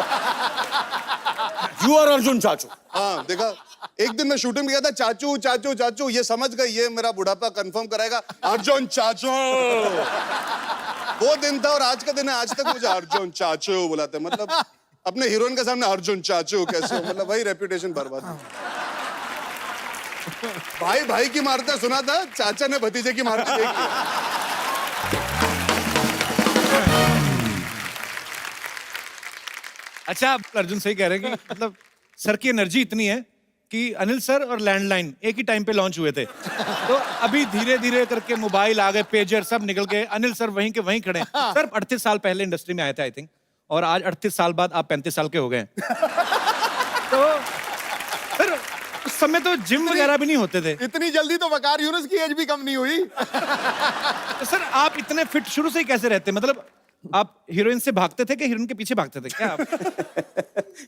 यू आर अर्जुन चाचू। हाँ देखा, एक दिन मैं शूटिंग में गया था, चाचू चाचू चाचू, ये समझ गए ये मेरा बुढ़ापा कंफर्म कराएगा, अर्जुन चाचू। वो दिन था और आज का दिन है, आज तक मुझे अर्जुन चाचू बुलाते। मतलब अपने हीरोइन के सामने अर्जुन चाचू कैसे हो? मतलब वही रेपुटेशन बर्बाद। भाई भाई की मारते सुना था, चाचा ने भतीजे की मारते देखी है। अच्छा, आप अर्जुन सही कह रहे हैं कि मतलब सर की एनर्जी इतनी है कि अनिल सर और लैंडलाइन एक ही टाइम पे लॉन्च हुए थे। तो अभी धीरे धीरे करके मोबाइल आ गए, पेजर सब निकल गए, अनिल सर वहीं के वहीं खड़े हैं। सर 38 साल पहले इंडस्ट्री में आए थे आई थिंक, और आज 38 साल बाद आप 35 साल के हो गए हैं। तो सर उस समय तो जिम वगैरह भी नहीं होते थे। इतनी जल्दी तो वकार यूनुस की एज भी कम नहीं हुई। तो सर आप इतने फिट शुरू से ही कैसे रहते? मतलब आप हीरोइन से भागते थे कि हीरोइन के पीछे भागते थे क्या आप?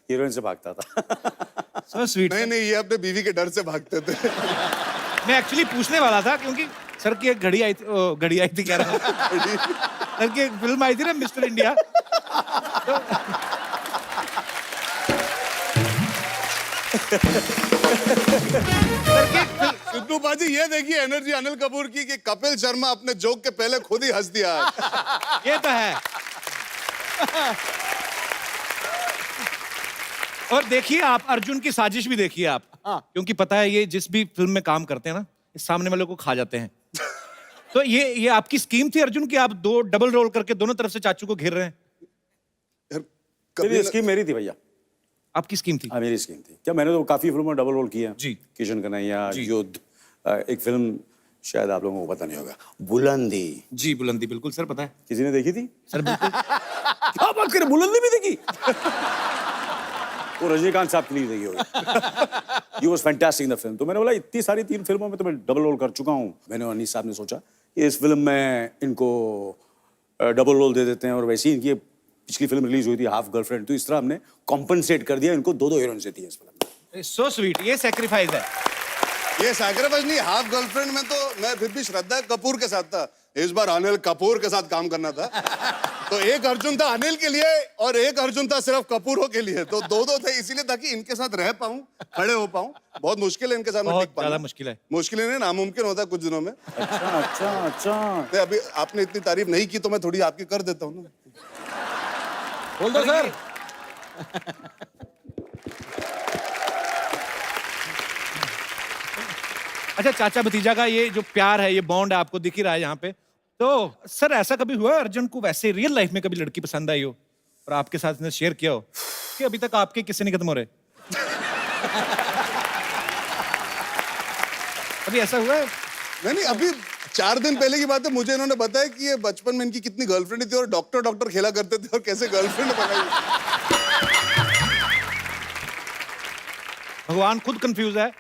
हीरोइन से भागता था। So sweet. नहीं नहीं, ये अपने बीवी के डर से भागते थे। मैं एक्चुअली पूछने वाला था क्योंकि सर की एक घड़ी आई थी, घड़ी आई थी कह रहा हूँ, सर की एक फिल्म आई थी ना मिस्टर इंडिया। सिद्धू बाजी, ये देखिए एनर्जी अनिल कपूर की कि कपिल शर्मा अपने जोक के पहले खुद ही हंस दिया है। ये तो है। और देखिए आप अर्जुन की साजिश भी देखिए आप, क्योंकि पता है ये जिस भी फिल्म में काम करते हैं ना, इस सामने वाले को खा जाते हैं। तो ये आपकी स्कीम थी अर्जुन की, आप दो डबल रोल करके दोनों तरफ से चाचू को घेर रहे हैं? मेरी स्कीम मेरी थी भैया। आपकी स्कीम थी? हाँ मेरी स्कीम थी। क्या, मैंने तो काफी फिल्मों में डबल रोल किया जी। किशन कन्हैया, युद्ध, एक फिल्म शायद आप लोगों को पता नहीं होगा, बुलंदी। जी बुलंदी, बिल्कुल सर पता है। किसी ने देखी थी? सर बिल्कुल। क्या बात करें, बुलंदी भी देखी? वो रजनीकांत साहब के लिए देखी होगी। You was fantastic in the film। तो मैंने बोला इतनी सारी 3 फिल्मों में तो मैं डबल रोल कर चुका हूँ। मैंने और अनीस साहब ने सोचा कि इस फिल्म में इनको डबल रोल दे देते हैं, और वैसे ही इनकी पिछली फिल्म रिलीज हुई थी हाफ गर्लफ्रेंड, तो इस तरह हमने कॉम्पनसेट कर दिया, इनको 2-2 हीरोइंस देती है इस फिल्म में। सो स्वीट, ये सैक्रिफाइस है। ये सैक्रिफाइस नहीं, हाफ गर्लफ्रेंड में तो मैं फिर भी श्रद्धा कपूर के साथ था, इस बार अनिल कपूर के साथ काम करना था। तो एक अर्जुन था अनिल के लिए और एक अर्जुन था सिर्फ कपूरों के लिए। तो 2-2 थे, इसीलिए ताकि इनके साथ रह पाऊं, खड़े हो पाऊं। बहुत मुश्किल है इनके साथ बहुत ज्यादा मुश्किल है। मुश्किल नहीं, नामुमकिन होता है कुछ दिनों में। अच्छा। अभी आपने इतनी तारीफ नहीं की तो मैं थोड़ी आपकी कर देता हूँ ना। बोल दो सर। अच्छा, चाचा भतीजा का ये जो प्यार है, ये बॉन्ड है, आपको दिख ही रहा है यहाँ पे। तो सर ऐसा कभी हुआ है अर्जुन को वैसे रियल लाइफ में कभी लड़की पसंद आई हो और आपके साथ इसने शेयर किया हो कि अभी तक आपके किस्से नहीं खत्म हो रहे? अभी ऐसा हुआ है? नहीं, अभी 4 दिन पहले की बात है, मुझे इन्होंने बताया कि ये बचपन में इनकी कितनी गर्लफ्रेंड थी और डॉक्टर खेला करते थे और कैसे गर्लफ्रेंड बनाई। भगवान खुद कंफ्यूज है।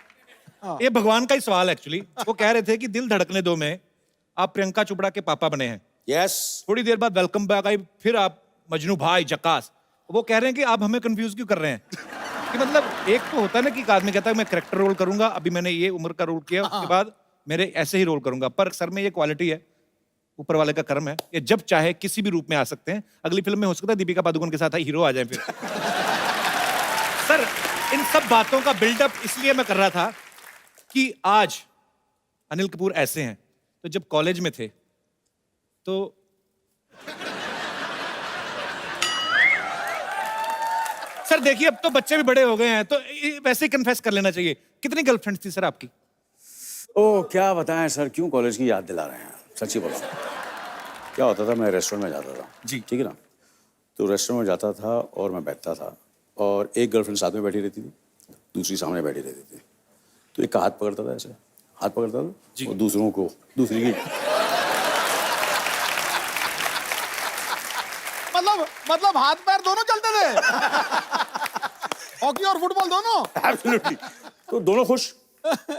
ये भगवान का ही सवाल एक्चुअली। वो कह रहे थे कि दिल धड़कने दो में आप प्रियंका चोपड़ा के पापा बने हैं। यस। थोड़ी देर बाद वेलकम बैक आई, फिर आप मजनू भाई जकास। वो कह रहे हैं कि आप हमें कंफ्यूज क्यों कर रहे हैं? कि मतलब एक तो होता है ना कि एक आदमी कहता है मैं कैरेक्टर रोल करूंगा, अभी मैंने ये उम्र का रोल किया, उसके बाद मेरे ऐसे ही रोल करूंगा। पर सर में ये क्वालिटी है, ऊपर वाले का कर्म है, ये जब चाहे किसी भी रूप में आ सकते हैं। अगली फिल्म में हो सकता है दीपिका पादुकोण के साथ हीरो आ जाए फिर। सर इन सब बातों का बिल्डअप इसलिए मैं कर रहा था कि आज अनिल कपूर ऐसे हैं, तो जब कॉलेज में थे तो सर देखिए अब तो बच्चे भी बड़े हो गए हैं, तो वैसे ही कन्फेस कर लेना चाहिए। कितनी गर्लफ्रेंड्स थी सर आपकी? ओह क्या बताएं सर, क्यों कॉलेज की याद दिला रहे हैं? सच्ची बोला, क्या होता था, मैं रेस्टोरेंट में जाता था जी, ठीक है ना, तो रेस्टोरेंट में जाता था और मैं बैठता था और एक गर्लफ्रेंड साथ में बैठी रहती थी, दूसरी सामने बैठी रहती थी। तो एक का हाथ पकड़ता था ऐसे, हाथ पकड़ता था और दूसरों को दूसरी की मतलब हाथ पैर दोनों चलते थे हॉकी और फुटबॉल दोनों। एब्सोल्युटली। तो दोनों खुश।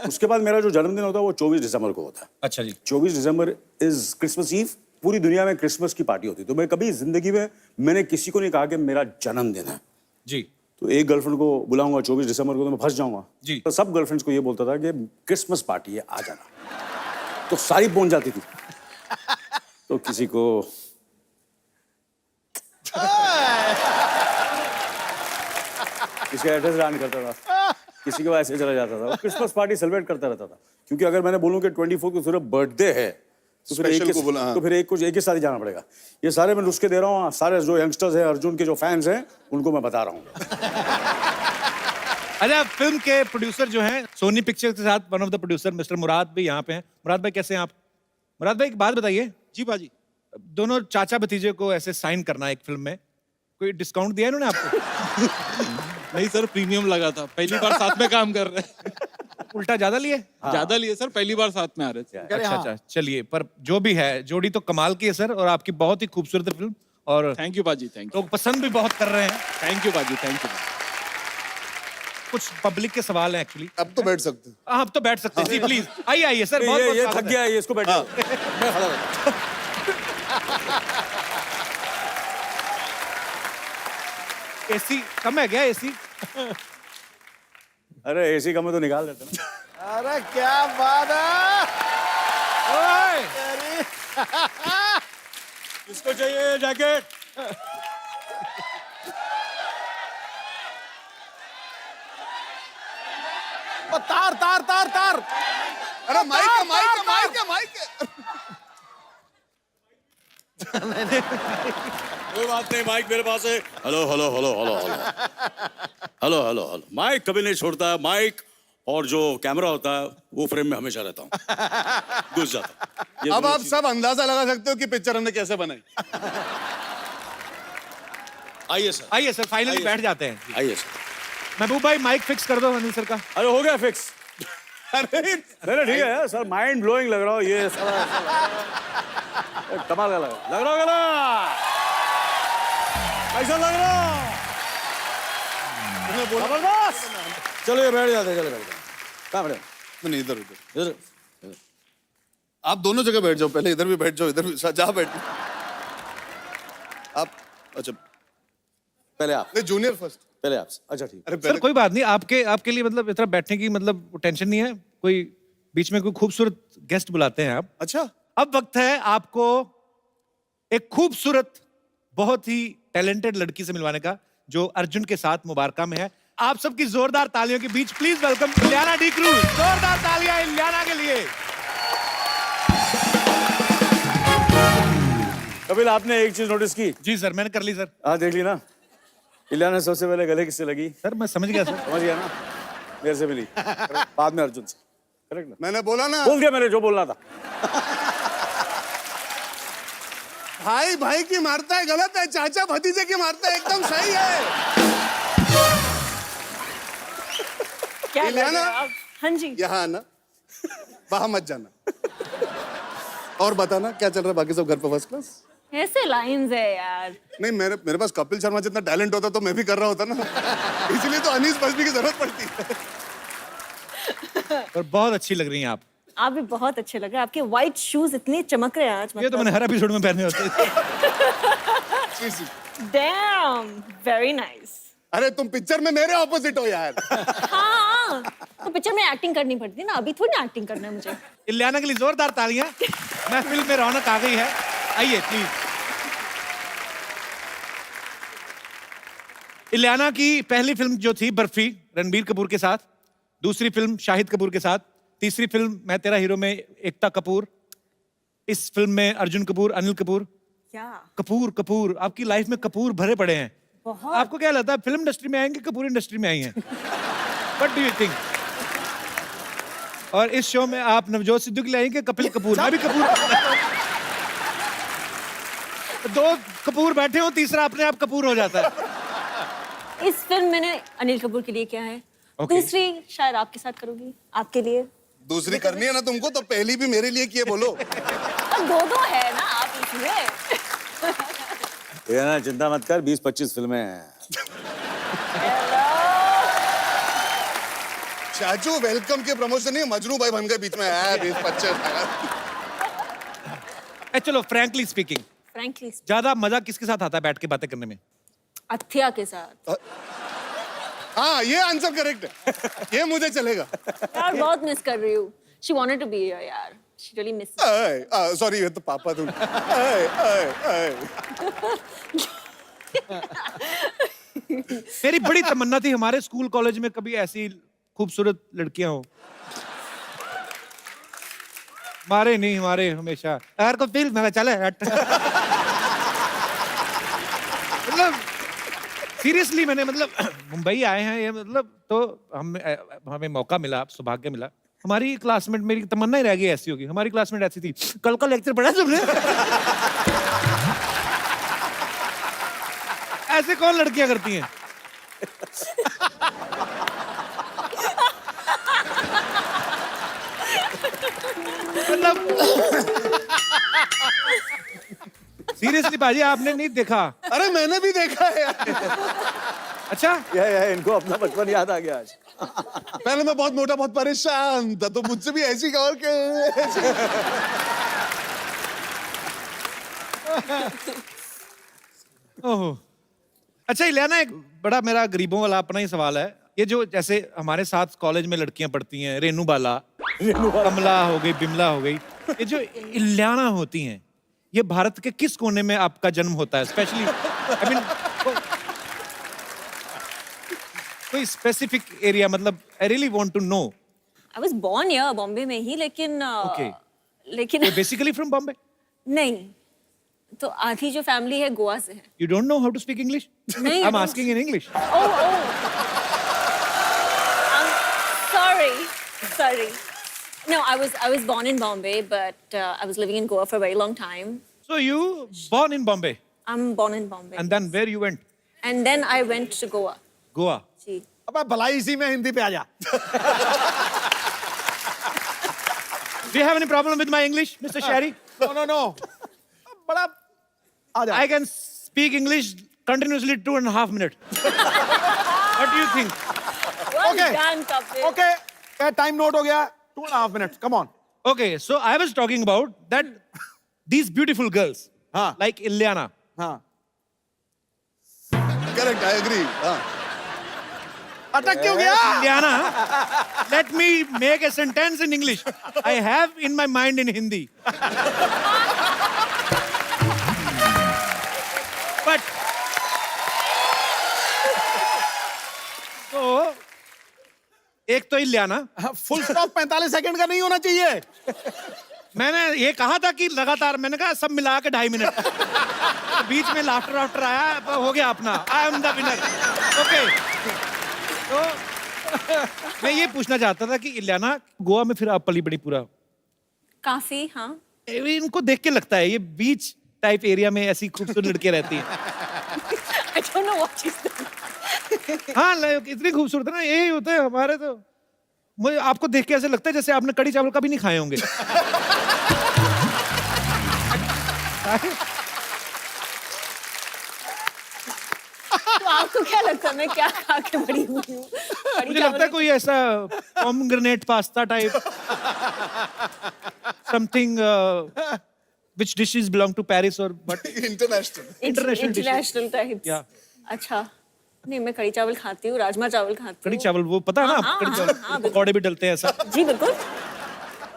उसके बाद मेरा जो जन्मदिन होता है वो 24 दिसंबर को होता है। अच्छा जी। 24 दिसंबर इज क्रिसमस ईव। पूरी दुनिया में क्रिसमस की पार्टी होती है, तो मैं कभी जिंदगी में मैंने किसी को नहीं कहा कि मेरा जन्मदिन है जी। तो एक गर्लफ्रेंड को बुलाऊंगा 24 दिसंबर को तो मैं फंस जाऊंगा जी। तो सब गर्लफ्रेंड्स को ये बोलता था कि क्रिसमस पार्टी है, आ जाना। तो सारी पहुंच जाती थी। तो किसी को किसी का एड्रेस दान करता था, किसी के पास ऐसे चला जाता था। क्रिसमस पार्टी सेलिब्रेट करता रहता था, क्योंकि अगर मैंने बोलूं कि 24 को सिर्फ बर्थडे है तो फिर Special को बुला, हाँ। तो फिर एक ही साथ ही जाना पड़ेगा। ये सारे मैं नुस्खे दे रहा हूँ, सारे जो यंगस्टर्स हैं, अर्जुन के जो फैंस हैं, उनको मैं बता रहा हूँ। अच्छा, फिल्म के प्रोड्यूसर जो हैं सोनी पिक्चर्स के साथ one of the producer mister Murad भी यहाँ पे हैं। मुराद भाई कैसे हैं आप? मुराद भाई एक बात बताइए। जी बाजी। दोनों चाचा भतीजे को ऐसे साइन करना है एक फिल्म में, कोई डिस्काउंट दिया इन्होंने आपको? नहीं सर, प्रीमियम लगा था, पहली बार साथ में काम कर रहे हैं। उल्टा ज्यादा लिए? ज्यादा लिए सर, पहली बार साथ में आ रहे थे। अच्छा अच्छा, चलिए, पर जो भी है जोड़ी तो कमाल की है सर, और आपकी बहुत ही खूबसूरत फिल्म, और थैंक यू बाजी, थैंक यू। लोग पसंद भी बहुत कर रहे हैं। थैंक यू बाजी, थैंक यू। कुछ पब्लिक के सवाल हैं एक्चुअली। अब तो बैठ सकते हैं। हाँ, अब तो बैठ सकते हैं जी, प्लीज आइए आइए सर। बहुत ये बहुत थक गया है, इसको बैठो। मैं खड़ा रहता। एसी कम है क्या? एसी? अरे एसी का मैं तो निकाल देता ना। अरे क्या बात है। ओए! किसको चाहिए जैकेट? तार तार तार तार। अरे माइक कोई बात नहीं, माइक मेरे पास है। Hello hello hello hello hello hello hello hello. Mic कभी नहीं छोड़ता है। माइक और जो कैमरा होता है वो फ्रेम में हमेशा रहता हूँ, घुस जाता हूँ। अब आप सब अंदाजा लगा सकते हो कि पिक्चर हमने कैसे बनाई। आइए सर, आइए सर, फाइनली बैठ जाते हैं। आइए सर। महबूब भाई माइक फिक्स कर दो अनिल सर का। अरे हो गया फिक्स। अरे ठीक है सर, माइंड ब्लोइंग लग रहा हो ये साला। कमाल का लग रहा होगा, कैसा लग रहा? जबरदस्त। चलो ये बैठ जाते, चलो बैठ जाते। कहाँ बैठे? नहीं, इधर आप दोनों जगह बैठ जाओ, पहले इधर भी बैठ जाओ, इधर भी जहाँ बैठ आप। अच्छा पहले आप। नहीं, जूनियर फर्स्ट। पहले आप। अच्छा ठीक। अरे सर कोई बात नहीं, आपके लिए मतलब इतना बैठने की मतलब टेंशन नहीं है। कोई बीच में कोई खूबसूरत गेस्ट बुलाते हैं आप। अच्छा, अब वक्त है आपको एक खूबसूरत, बहुत ही टैलेंटेड लड़की से मिलवाने का, जो अर्जुन के साथ मुबारका में है। आप सबकी जोरदार तालियों के बीच please welcome Ileana D'Cruz. जोरदार तालियां इलियाना के लिए। कपिल, आपने एक चीज नोटिस की? जी सर, मैंने कर ली सर। हाँ देख ली ना। इलियाना सबसे पहले गले किससे लगी? सर मैं समझ गया सर। समझ गया ना? मेरे से मिली, बाद में अर्जुन से। करेक्ट ना? मैंने बोला ना, बोल दिया मैंने जो बोलना था। भाई भाई की मारता है गलत है, चाचा भतीजे की मारता है एकदम सही है। क्या इलियाना, हाँ जी। यहाँ आना, वहां मत जाना। और बताना क्या चल रहा है, बाकी सब घर पे फर्स्ट क्लास? ऐसे लाइंस है यार। नहीं, मेरे पास कपिल शर्मा जितना टैलेंट होता तो मैं भी कर रहा होता ना। इसलिए तो अनीस बजनी की जरूरत पड़ती है। और बहुत अच्छी लग रही हैं आप। आप भी बहुत अच्छे लग रहे हैं, आपके व्हाइट शूज इतने चमक रहे हैं आज। ये तो मैंने हर एपिसोड में पहने होते थे। Dam, very nice. अरे तुम पिक्चर में मेरे ऑपोजिट हो यार। हाँ, तो पिक्चर में एक्टिंग करनी पड़ती है ना, अभी थोड़ी ना एक्टिंग करना है मुझे। इलियाना के लिए जोरदार तालियां। महफिल में रौनक आ गई है। आइए प्लीज। इलियाना की पहली फिल्म जो थी बर्फी, रणबीर कपूर के साथ। दूसरी फिल्म शाहिद कपूर के साथ। तीसरी फिल्म मैं तेरा हीरो में एकता कपूर। इस फिल्म में अर्जुन कपूर, अनिल कपूर। क्या कपूर आपकी लाइफ में कपूर भरे पड़े हैं। बहुत। आपको क्या लगता है, फिल्म इंडस्ट्री में आएंगे, कपूर इंडस्ट्री में आई हैं? What do you think? और इस शो में आप नवजोत सिद्धू के लिए आएंगे, कपिल कपूर? मैं भी कपूर। दो कपूर बैठे हो, तीसरा अपने आप कपूर हो जाता है। इस फिल्म मैंने अनिल कपूर के लिए किया है। Okay. तीसरी शायद आपके साथ करूंगी, आपके लिए। दूसरी करनी है ना तुमको तो पहली भी मेरे लिए किए बोलो। दो है ना आप इसमें। ये ना चिंता मत कर, 20-25 फिल्में हैं। चाचू वेलकम के प्रमोशन नहीं, मजनू भाई बन गए बीच में। 20-25 चलो फ्रैंकली स्पीकिंग, फ्रैंकली ज्यादा मजा किसके साथ आता है बैठ के बातें करने में? अथिया के साथ। हाँ ये आंसर करेक्ट है, ये मुझे चलेगा। यार बहुत मिस कर रही हूँ। She wanted to be here यार। She really missed me। Sorry ये तो पापा तुम। मेरी बड़ी तमन्ना थी हमारे स्कूल कॉलेज में कभी ऐसी खूबसूरत लड़कियां हो। हमारे नहीं, हमारे हमेशा यार को फील मैं चले मतलब सीरियसली मैंने मतलब मुंबई आए हैं ये मतलब तो हमें मौका मिला, सौभाग्य मिला। हमारी क्लासमेट, मेरी तमन्ना ही रह गई ऐसी होगी, हमारी क्लासमेट ऐसी थी। कल का लेक्चर पढ़ा तुमने? ऐसे कौन लड़कियां करती हैं? मतलब सीरियसली बाजी आपने नहीं देखा? अरे मैंने भी देखा है यार। अच्छा इनको अपना बचपन याद आ गया आज। पहले मैं बहुत मोटा, बहुत परेशान था, तो मुझसे भी ऐसी और के ओह अच्छा इलियाना, एक बड़ा मेरा गरीबों वाला अपना ही सवाल है। ये जो जैसे हमारे साथ कॉलेज में लड़कियां पढ़ती हैं, रेनू बाला, कमला हो गई, बिमला हो गई, ये जो इलियाना होती हैं, ये भारत के किस कोने में आपका जन्म होता है? स्पेशली आई मीन कोई स्पेसिफिक एरिया, मतलब I really want to know. I was born here Bombay में ही, लेकिन Okay. लेकिन बेसिकली फ्रॉम बॉम्बे? नहीं, तो आधी जो फैमिली है गोवा से है। You don't know how to speak English? नहीं, I am asking in English. Sorry. No, I was born in Bombay, but I was living in Goa for a very long time. So you born in Bombay? I'm born in Bombay. And then where you went? And then I went to Goa. Goa. जी। अबे भलाई इसी में हिंदी पे आ जा। Do you have any problem with my English, Mr. Sherry? No. बड़ा आ जा। I can speak English continuously 2.5 minutes. What do you think? Well Okay. done, Kapil. Okay, time note हो गया। 2.5 minutes. Come on. Okay, so I was talking about that these beautiful girls, हाँ। like Ilyana. हाँ। Correct, I agree. अटक क्यों गया? Ilyana, let me make a sentence in English. I have in my mind in Hindi. But so एक तो Ileana, full stop 45 second का नहीं होना चाहिए। मैंने ये कहा था कि लगातार, मैंने कहा सब मिला के 2.5 मिनट। तो बीच में लाफ्टर आया, हो गया अपना, I am the winner. Okay, तो मैं ये पूछना चाहता था कि इलियाना, गोवा में फिर आप पली बड़ी पूरा, काफी, हाँ। इनको देख के लगता है ये बीच टाइप एरिया में ऐसी खूबसूरत लड़कियां रहती हैं। I don't know what she's doing. हाँ इतनी खूबसूरत है ना, यही होता है हमारे। तो मुझे आपको देख के ऐसे लगता है जैसे आपने कड़ी चावल कभी नहीं खाए होंगे। तो आपको क्या लगता है मैं क्या खा के बड़ी हुई हूँ? मुझे लगता है कोई ऐसा pomegranate pasta type something which dishes belong to Paris or what? International types. Yeah. अच्छा, नहीं मैं कड़ी चावल खाती हूँ, राजमा चावल खाती हूँ। कड़ी चावल वो पता है ना, हाँ, कड़ी हाँ, चावल हाँ, पकौड़े भी डलते हैं ऐसा। जी बिल्कुल।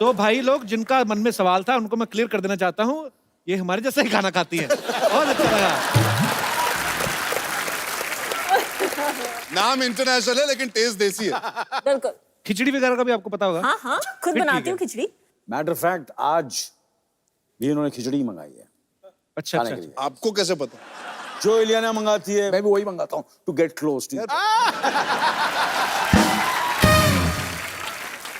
तो भाई लोग जिनका मन में सवाल था उनको मैं क्लियर कर देना चाहता हूँ, ये हमारे जैसा ही खाना खाती है। बहुत अच्छा लगा। नाम इंटरनेशनल है लेकिन टेस्ट देसी है। बिल्कुल। खिचड़ी वगैरह का भी आपको पता होगा? हाँ हाँ, खुद फिर बनाती ठीक हूँ खिचड़ी। मैटर ऑफ फैक्ट आज भी इन्होंने खिचड़ी मंगाई है। अच्छा खाने अच्छा। के लिए। आपको कैसे पता? जो इलियाना मंगाती है मैं भी वही मंगाता हूँ, टू गेट क्लोज टू।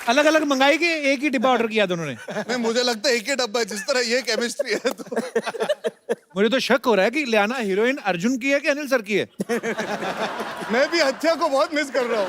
अलग अलग मंगाई कि एक ही डिब्बा ऑर्डर किया दोनों ने? नहीं मुझे लगता है एक ही डब्बा है, जिस तरह ये केमिस्ट्री है तो। मुझे तो शक हो रहा है कि इलियाना हीरोइन अर्जुन की है कि अनिल सर की है। मैं भी हत्या को बहुत मिस कर रहा हूँ।